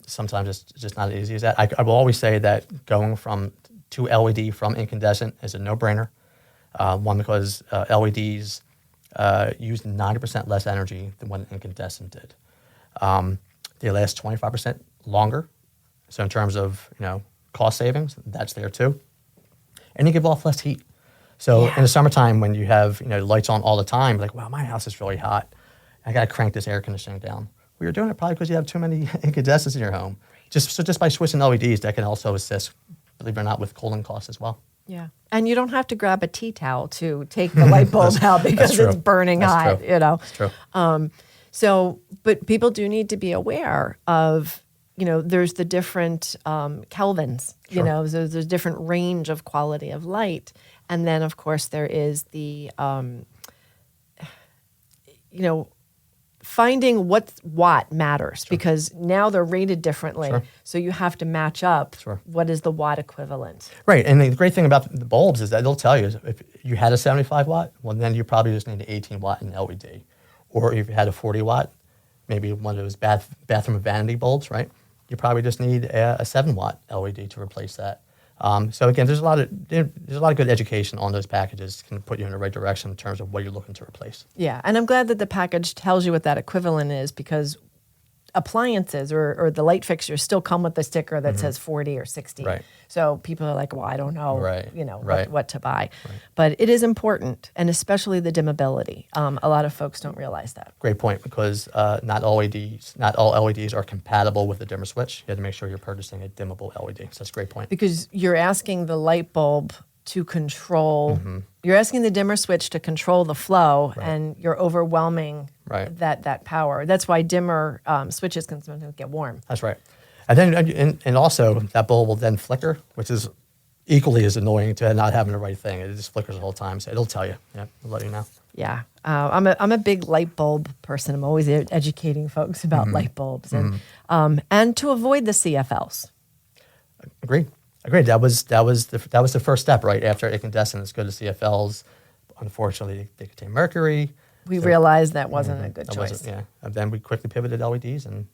[SPEAKER 2] Sometimes it's just not as easy as that. I will always say that going to LED from incandescent is a no-brainer. One, because LEDs use 90% less energy than what incandescent did. They last 25% longer. So in terms of cost savings, that's there too. And you give off less heat. So in the summertime, when you have lights on all the time, like, wow, my house is really hot. I got to crank this air conditioning down. Well, you're doing it probably because you have too many incandescents in your home. Just by switching LEDs, that can also assist, believe it or not, with cooling costs as well.
[SPEAKER 1] Yeah. And you don't have to grab a tea towel to take the light bulb out because it's burning hot,
[SPEAKER 2] true.
[SPEAKER 1] you know.
[SPEAKER 2] That's true.
[SPEAKER 1] So, but people do need to be aware of, you know, there's the different kelvins, you know, there's a different range of quality of light. And then, of course, there is the, you know, finding what watt matters because now they're rated differently. So you have to match up what is the watt equivalent.
[SPEAKER 2] Right. And the great thing about the bulbs is that they'll tell you if you had a 75 watt, well, then you probably just need an 18 watt in LED. Or if you had a 40 watt, maybe one of those bathroom vanity bulbs, right? You probably just need a 7 watt LED to replace that. So again, there's a lot of good education on those packages can put you in the right direction in terms of what you're looking to replace.
[SPEAKER 1] Yeah, and I'm glad that the package tells you what that equivalent is because appliances or the light fixtures still come with the sticker that says 40 or 60.
[SPEAKER 2] Right.
[SPEAKER 1] So people are like, well, I don't know, what to buy. Right. But it is important, and especially the dimmability. A lot of folks don't realize that.
[SPEAKER 2] Great point, because not all LEDs are compatible with the dimmer switch. You have to make sure you're purchasing a dimmable LED. So that's a great point.
[SPEAKER 1] Because you're asking the light bulb to control, you're asking the dimmer switch to control the flow, and you're overwhelming that power. That's why dimmer switches can sometimes get warm.
[SPEAKER 2] That's right. And then, and also that bulb will then flicker, which is equally as annoying to not having the right thing. It just flickers the whole time. So it'll tell you. Yeah, it'll let you know.
[SPEAKER 1] Yeah, I'm a big light bulb person. I'm always educating folks about light bulbs and to avoid the CFLs.
[SPEAKER 2] Agreed. That was the first step, right? After incandescents, go to CFLs. Unfortunately, they contain mercury.
[SPEAKER 1] We realized that wasn't a good choice.
[SPEAKER 2] And then we quickly pivoted to LEDs, and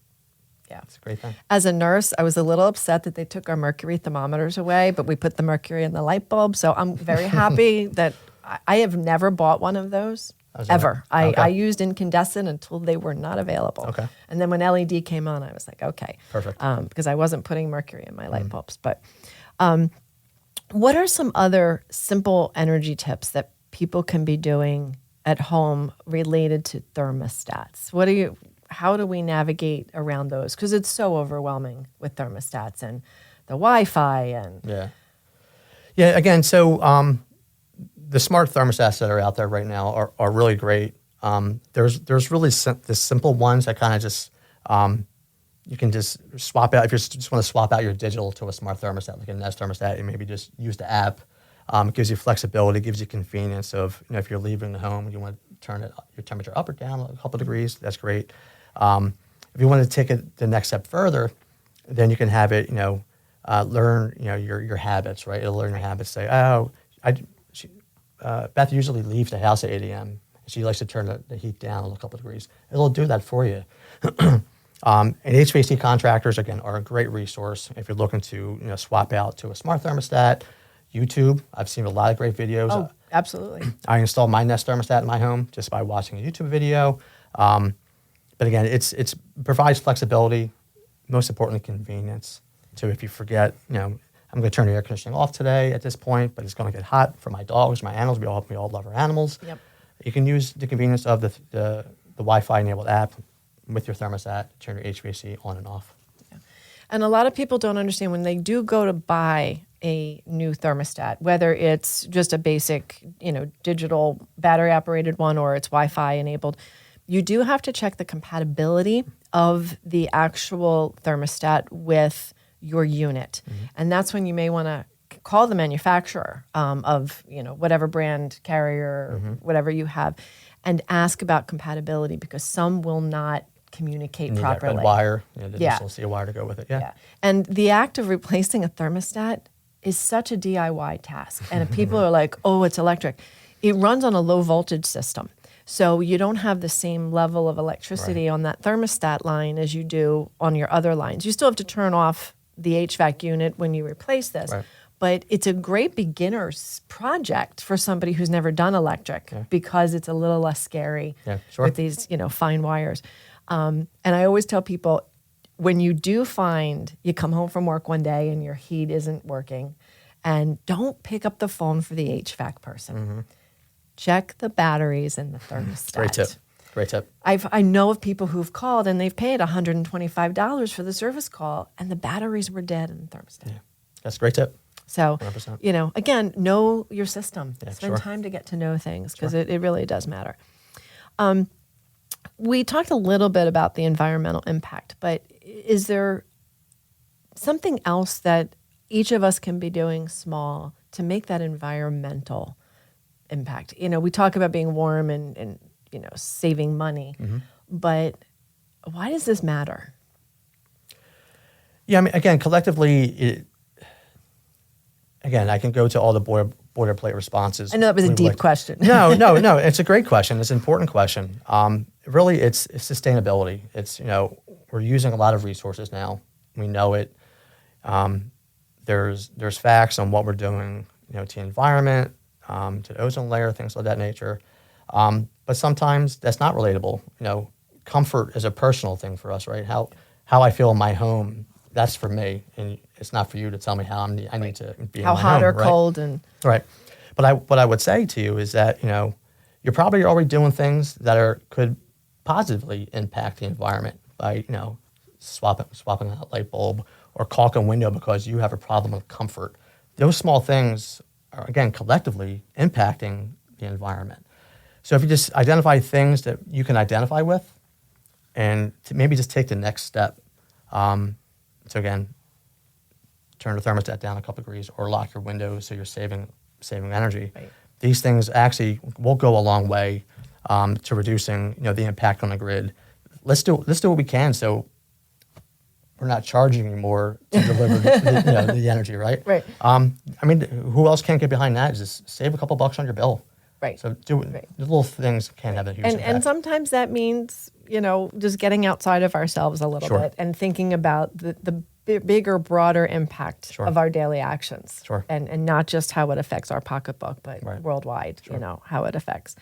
[SPEAKER 2] it's a great thing.
[SPEAKER 1] As a nurse, I was a little upset that they took our mercury thermometers away, but we put the mercury in the light bulb. So I'm very happy that I have never bought one of those. Ever. I used incandescent until they were not available.
[SPEAKER 2] Okay.
[SPEAKER 1] And then when LED came on, I was like, okay.
[SPEAKER 2] Perfect.
[SPEAKER 1] Because I wasn't putting mercury in my light bulbs. But what are some other simple energy tips that people can be doing at home related to thermostats? How do we navigate around those? Because it's so overwhelming with thermostats and the Wi-Fi and...
[SPEAKER 2] Yeah, again, so... the smart thermostats that are out there right now are really great. There's really the simple ones that kind of just you can just swap out if you just want to swap out your digital to a smart thermostat like a Nest thermostat. You maybe just use the app. It gives you flexibility, gives you convenience of if you're leaving the home and you want to turn your temperature up or down a couple degrees. That's great. If you want to take it the next step further, then you can have it learn your habits, right? It'll learn your habits. Say, Beth usually leaves the house at 8 a.m. She likes to turn the heat down a couple degrees. It'll do that for you. And HVAC contractors, again, are a great resource if you're looking to swap out to a smart thermostat. YouTube, I've seen a lot of great videos.
[SPEAKER 1] Oh, absolutely.
[SPEAKER 2] I installed my Nest thermostat in my home just by watching a YouTube video. But again, it provides flexibility, most importantly, convenience. So if you forget, I'm going to turn the air conditioning off today at this point, but it's going to get hot for my dogs, my animals. We all love our animals.
[SPEAKER 1] Yep.
[SPEAKER 2] You can use the convenience of the Wi-Fi enabled app with your thermostat to turn your HVAC on and off.
[SPEAKER 1] Yeah. And a lot of people don't understand when they do go to buy a new thermostat, whether it's just a basic, digital battery operated one or it's Wi-Fi enabled, you do have to check the compatibility of the actual thermostat with your unit. And that's when you may want to call the manufacturer of whatever brand, carrier, whatever you have, and ask about compatibility because some will not communicate properly.
[SPEAKER 2] That red wire, digital see a wire to go with it. Yeah.
[SPEAKER 1] And the act of replacing a thermostat is such a DIY task. And if people are like, oh, it's electric, it runs on a low voltage system. So you don't have the same level of electricity on that thermostat line as you do on your other lines. You still have to turn off the HVAC unit when you replace this. Right. But it's a great beginner's project for somebody who's never done electric because it's a little less scary with these, fine wires. And I always tell people, when you do find you come home from work one day and your heat isn't working, and don't pick up the phone for the HVAC person. Check the batteries in the thermostat.
[SPEAKER 2] Great tip. Great tip.
[SPEAKER 1] I know of people who've called and they've paid $125 for the service call and the batteries were dead in the thermostat.
[SPEAKER 2] Yeah. That's a great tip.
[SPEAKER 1] So,
[SPEAKER 2] 100%.
[SPEAKER 1] Again, know your system.
[SPEAKER 2] Yeah,
[SPEAKER 1] Spend
[SPEAKER 2] sure.
[SPEAKER 1] time to get to know things because it really does matter. We talked a little bit about the environmental impact, but is there something else that each of us can be doing small to make that environmental impact? We talk about being warm and saving money, but why does this matter?
[SPEAKER 2] Yeah, I mean, again, collectively, I can go to all the boilerplate responses.
[SPEAKER 1] I know that was a deep question.
[SPEAKER 2] No, it's a great question. It's an important question. Really, it's sustainability. It's, we're using a lot of resources now. We know it. There's facts on what we're doing, to the environment, to the ozone layer, things of that nature. But sometimes that's not relatable. Comfort is a personal thing for us, right? How I feel in my home, that's for me, and it's not for you to tell me how I need to be in my home.
[SPEAKER 1] How hot or
[SPEAKER 2] right?
[SPEAKER 1] cold and
[SPEAKER 2] Right. But what I would say to you is that, you're probably already doing things that could positively impact the environment by, swapping out a light bulb or caulking a window because you have a problem with comfort. Those small things are, again, collectively impacting the environment. So if you just identify things that you can identify with and maybe just take the next step. So again, turn the thermostat down a couple degrees or lock your windows so you're saving energy.
[SPEAKER 1] Right.
[SPEAKER 2] These things actually will go a long way to reducing the impact on the grid. Let's do what we can so we're not charging you more to deliver the energy, right?
[SPEAKER 1] Right.
[SPEAKER 2] Who else can't get behind that? Just save a couple bucks on your bill.
[SPEAKER 1] Right.
[SPEAKER 2] So the little things can have a huge impact.
[SPEAKER 1] And sometimes that means, just getting outside of ourselves a little bit and thinking about the bigger, broader impact of our daily actions.
[SPEAKER 2] Sure.
[SPEAKER 1] And not just how it affects our pocketbook, but worldwide, how it affects.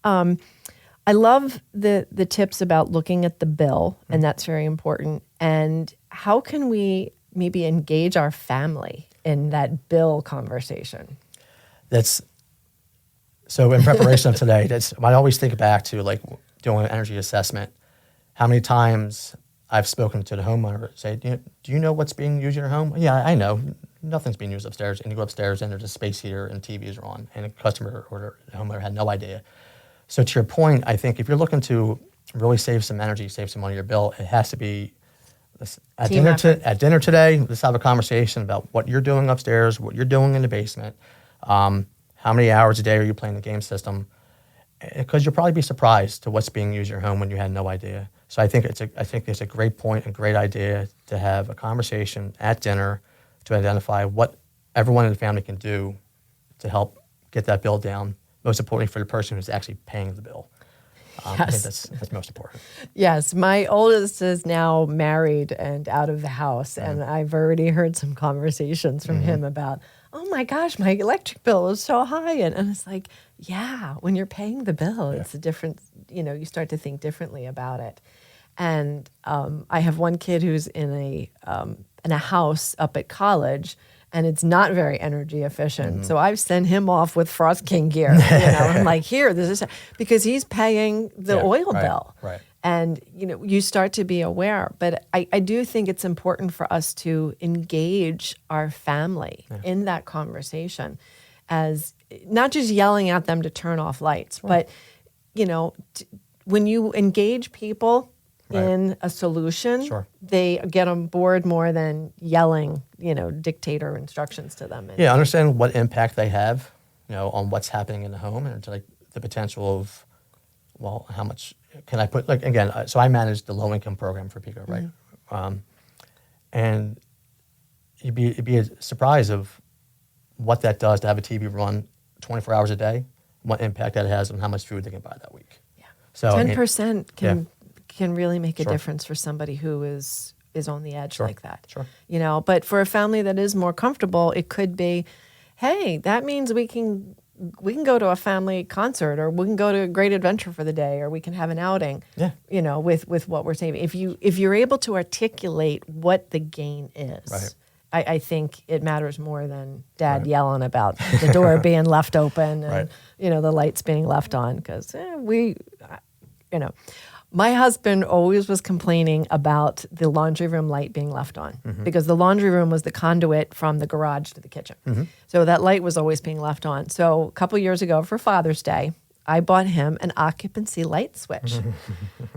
[SPEAKER 1] I love the tips about looking at the bill, and that's very important. And how can we maybe engage our family in that bill conversation?
[SPEAKER 2] So in preparation of today, I always think back to like doing an energy assessment. How many times I've spoken to the homeowner, say, do you know what's being used in your home? Yeah, I know. Nothing's being used upstairs. And you go upstairs and there's a space heater and TVs are on. And a customer or the homeowner had no idea. So to your point, I think if you're looking to really save some energy, save some money on your bill, it has to be at dinner today, let's have a conversation about what you're doing upstairs, what you're doing in the basement. How many hours a day are you playing the game system? Because you'll probably be surprised to what's being used in your home when you had no idea. So I think it's a great point, a great idea to have a conversation at dinner to identify what everyone in the family can do to help get that bill down. Most importantly, for the person who's actually paying the bill. I think that's most important.
[SPEAKER 1] Yes, my oldest is now married and out of the house, and I've already heard some conversations from him about, oh my gosh, my electric bill is so high. And it's like, yeah, when you're paying the bill, it's a different, you start to think differently about it. And I have one kid who's in a house up at college, and it's not very energy efficient. So I've sent him off with Frost King gear. I'm like, here, this is because he's paying the oil bill.
[SPEAKER 2] Right.
[SPEAKER 1] And, you start to be aware. But I do think it's important for us to engage our family in that conversation as not just yelling at them to turn off lights, but, when you engage people in a solution, they get on board more than yelling, dictator instructions to them.
[SPEAKER 2] Yeah, understand what impact they have, on what's happening in the home and like the potential of, well, how much can I put, like, again, so I manage the low-income program for PECO, right? And you'd be a surprise of what that does to have a TV run 24 hours a day, what impact that has on how much food they can buy that week.
[SPEAKER 1] Yeah.
[SPEAKER 2] So
[SPEAKER 1] 10% can really make a difference for somebody who is on the edge like that.
[SPEAKER 2] Sure.
[SPEAKER 1] But for a family that is more comfortable, it could be, hey, that means we can go to a family concert, or we can go to a great adventure for the day, or we can have an outing. Yeah. With what we're saving. If you're able to articulate what the gain is, I think it matters more than Dad yelling about the door being left open and the lights being left on, because My husband always was complaining about the laundry room light being left on because the laundry room was the conduit from the garage to the kitchen. So that light was always being left on. So a couple years ago for Father's Day, I bought him an occupancy light switch.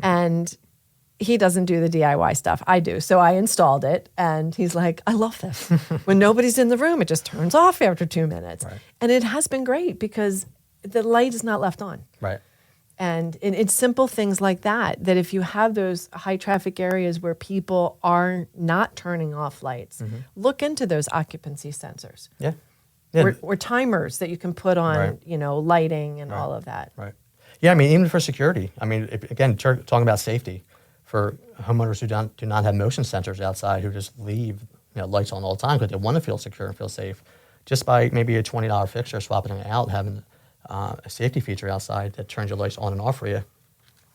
[SPEAKER 1] And he doesn't do the DIY stuff. I do. So I installed it and he's like, I love this. When nobody's in the room, it just turns off after 2 minutes.
[SPEAKER 2] Right.
[SPEAKER 1] And it has been great because the light is not left on.
[SPEAKER 2] Right.
[SPEAKER 1] And it's simple things like that if you have those high traffic areas where people are not turning off lights, look into those occupancy sensors.
[SPEAKER 2] Yeah.
[SPEAKER 1] Or timers that you can put on, lighting and all of that.
[SPEAKER 2] Right. Yeah, I mean, even for security. I mean, again, talking about safety, for homeowners who do not have motion sensors outside, who just leave lights on all the time because they want to feel secure and feel safe, just by maybe a $20 fixture, swapping it out, having a safety feature outside that turns your lights on and off for you,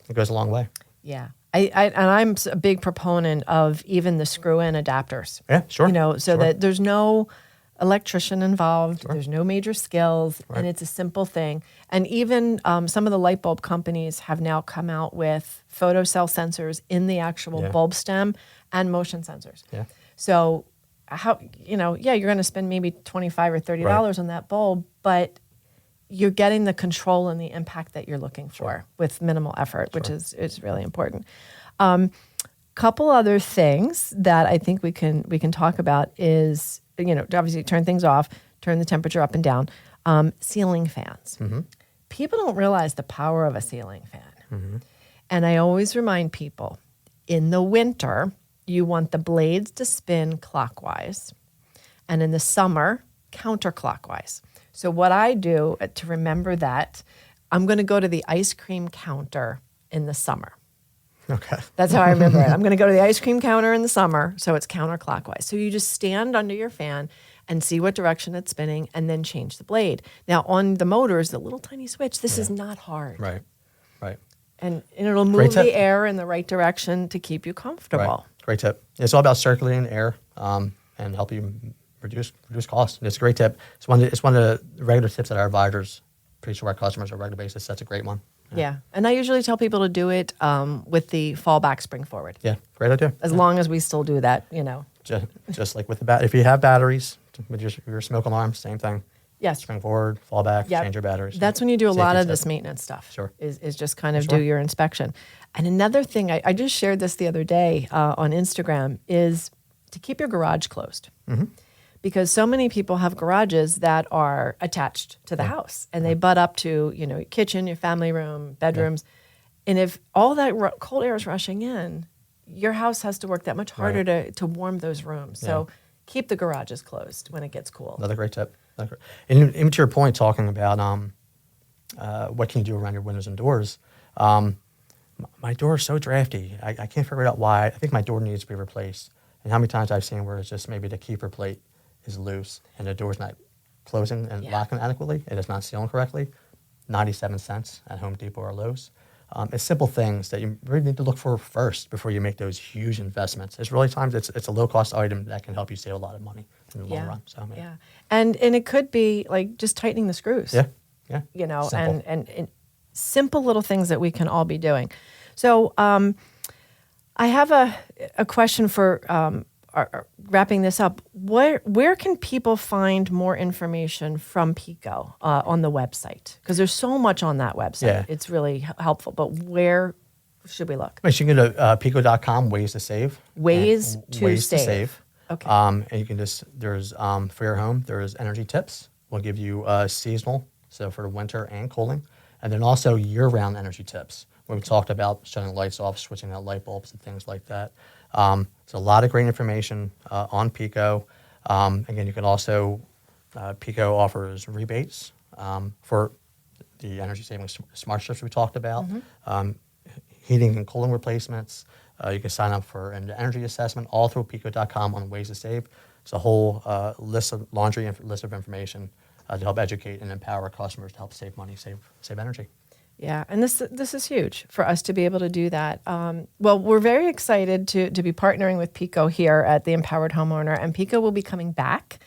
[SPEAKER 2] it goes a long way.
[SPEAKER 1] Yeah. I'm a big proponent of even the screw-in adapters.
[SPEAKER 2] Yeah, sure.
[SPEAKER 1] So that there's no electrician involved, there's no major skills, and it's a simple thing. And even some of the light bulb companies have now come out with photocell sensors in the actual bulb stem and motion sensors.
[SPEAKER 2] Yeah.
[SPEAKER 1] So you're going to spend maybe $25 or $30 on that bulb, but you're getting the control and the impact that you're looking for with minimal effort, which is really important. Couple other things that I think we can talk about is, obviously turn things off, turn the temperature up and down. Ceiling fans. People don't realize the power of a ceiling fan. And I always remind people, in the winter, you want the blades to spin clockwise, and in the summer, counterclockwise. So what I do to remember that, I'm going to go to the ice cream counter in the summer.
[SPEAKER 2] Okay.
[SPEAKER 1] That's how I remember it. I'm going to go to the ice cream counter in the summer, so it's counterclockwise. So you just stand under your fan and see what direction it's spinning and then change the blade. Now, on the motors, the little tiny switch, this is not hard.
[SPEAKER 2] Right.
[SPEAKER 1] And it'll move the air in the right direction to keep you comfortable.
[SPEAKER 2] Right. Great tip. It's all about circulating air and help you reduce costs. It's a great tip. It's one of the regular tips that our advisors preach to our customers on a regular basis. That's a great one.
[SPEAKER 1] Yeah. And I usually tell people to do it with the fallback spring forward.
[SPEAKER 2] Yeah, great idea.
[SPEAKER 1] As long as we still do that,
[SPEAKER 2] Just like with the if you have batteries with your smoke alarm, same thing.
[SPEAKER 1] Yes.
[SPEAKER 2] Spring forward, fall back, change your batteries.
[SPEAKER 1] That's when you do a lot of this maintenance stuff.
[SPEAKER 2] Sure.
[SPEAKER 1] Is just kind of do your inspection. And another thing, I just shared this the other day on Instagram, is to keep your garage closed. Because so many people have garages that are attached to the house, and they butt up to, your kitchen, your family room, bedrooms. And if all that cold air is rushing in, your house has to work that much harder to warm those rooms. So keep the garages closed when it gets cool.
[SPEAKER 2] Another great tip. And to your point, talking about what can you do around your windows and doors, my door is so drafty. I can't figure out why. I think my door needs to be replaced. And how many times I've seen where it's just maybe the keeper plate is loose and the door's not closing and locking adequately, and it's not sealing correctly. 97 cents at Home Depot or Lowe's. It's simple things that you really need to look for first before you make those huge investments. It's really times it's a low cost item that can help you save a lot of money in the long run. So,
[SPEAKER 1] and it could be like just tightening the screws.
[SPEAKER 2] Yeah.
[SPEAKER 1] Simple. And simple little things that we can all be doing. So I have a question for wrapping this up. Where can people find more information from PECO on the website? Because there's so much on that website.
[SPEAKER 2] Yeah.
[SPEAKER 1] It's really helpful. But where should we look?
[SPEAKER 2] You can go to PECO.com, ways to save.
[SPEAKER 1] Ways to save. Okay.
[SPEAKER 2] And you can there's for your home, there's energy tips. We'll give you seasonal, so for winter and cooling. And then also year-round energy tips, where we talked about shutting lights off, switching out light bulbs and things like that. There's a lot of great information on PECO. Again, you can also, PECO offers rebates for the energy saving smart strips we talked about, heating and cooling replacements. You can sign up for an energy assessment all through PECO.com on ways to save. It's a whole list of information to help educate and empower customers to help save money, save energy.
[SPEAKER 1] Yeah, and this is huge for us to be able to do that. Well, we're very excited to be partnering with PECO here at the Empowered Homeowner, and PECO will be coming back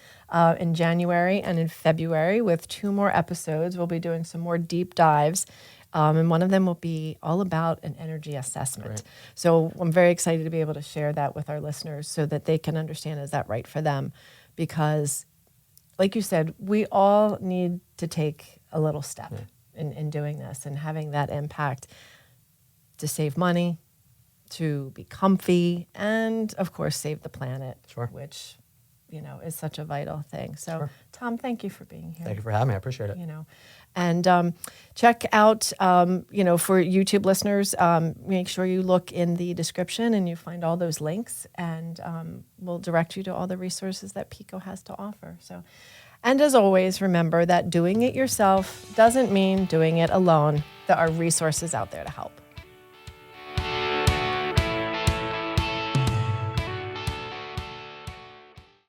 [SPEAKER 1] in January and in February with 2 more episodes. We'll be doing some more deep dives. And one of them will be all about an energy assessment.
[SPEAKER 2] Great.
[SPEAKER 1] So I'm very excited to be able to share that with our listeners so that they can understand, is that right for them? Because like you said, we all need to take a little step in doing this and having that impact to save money, to be comfy, and of course save the planet,
[SPEAKER 2] Sure.
[SPEAKER 1] which is such a vital thing. So
[SPEAKER 2] Sure.
[SPEAKER 1] Tom, thank you for being here.
[SPEAKER 2] Thank you for having me. I appreciate it.
[SPEAKER 1] And check out, for YouTube listeners, make sure you look in the description and you find all those links, and we'll direct you to all the resources that PECO has to offer. So, and as always, remember that doing it yourself doesn't mean doing it alone. There are resources out there to help.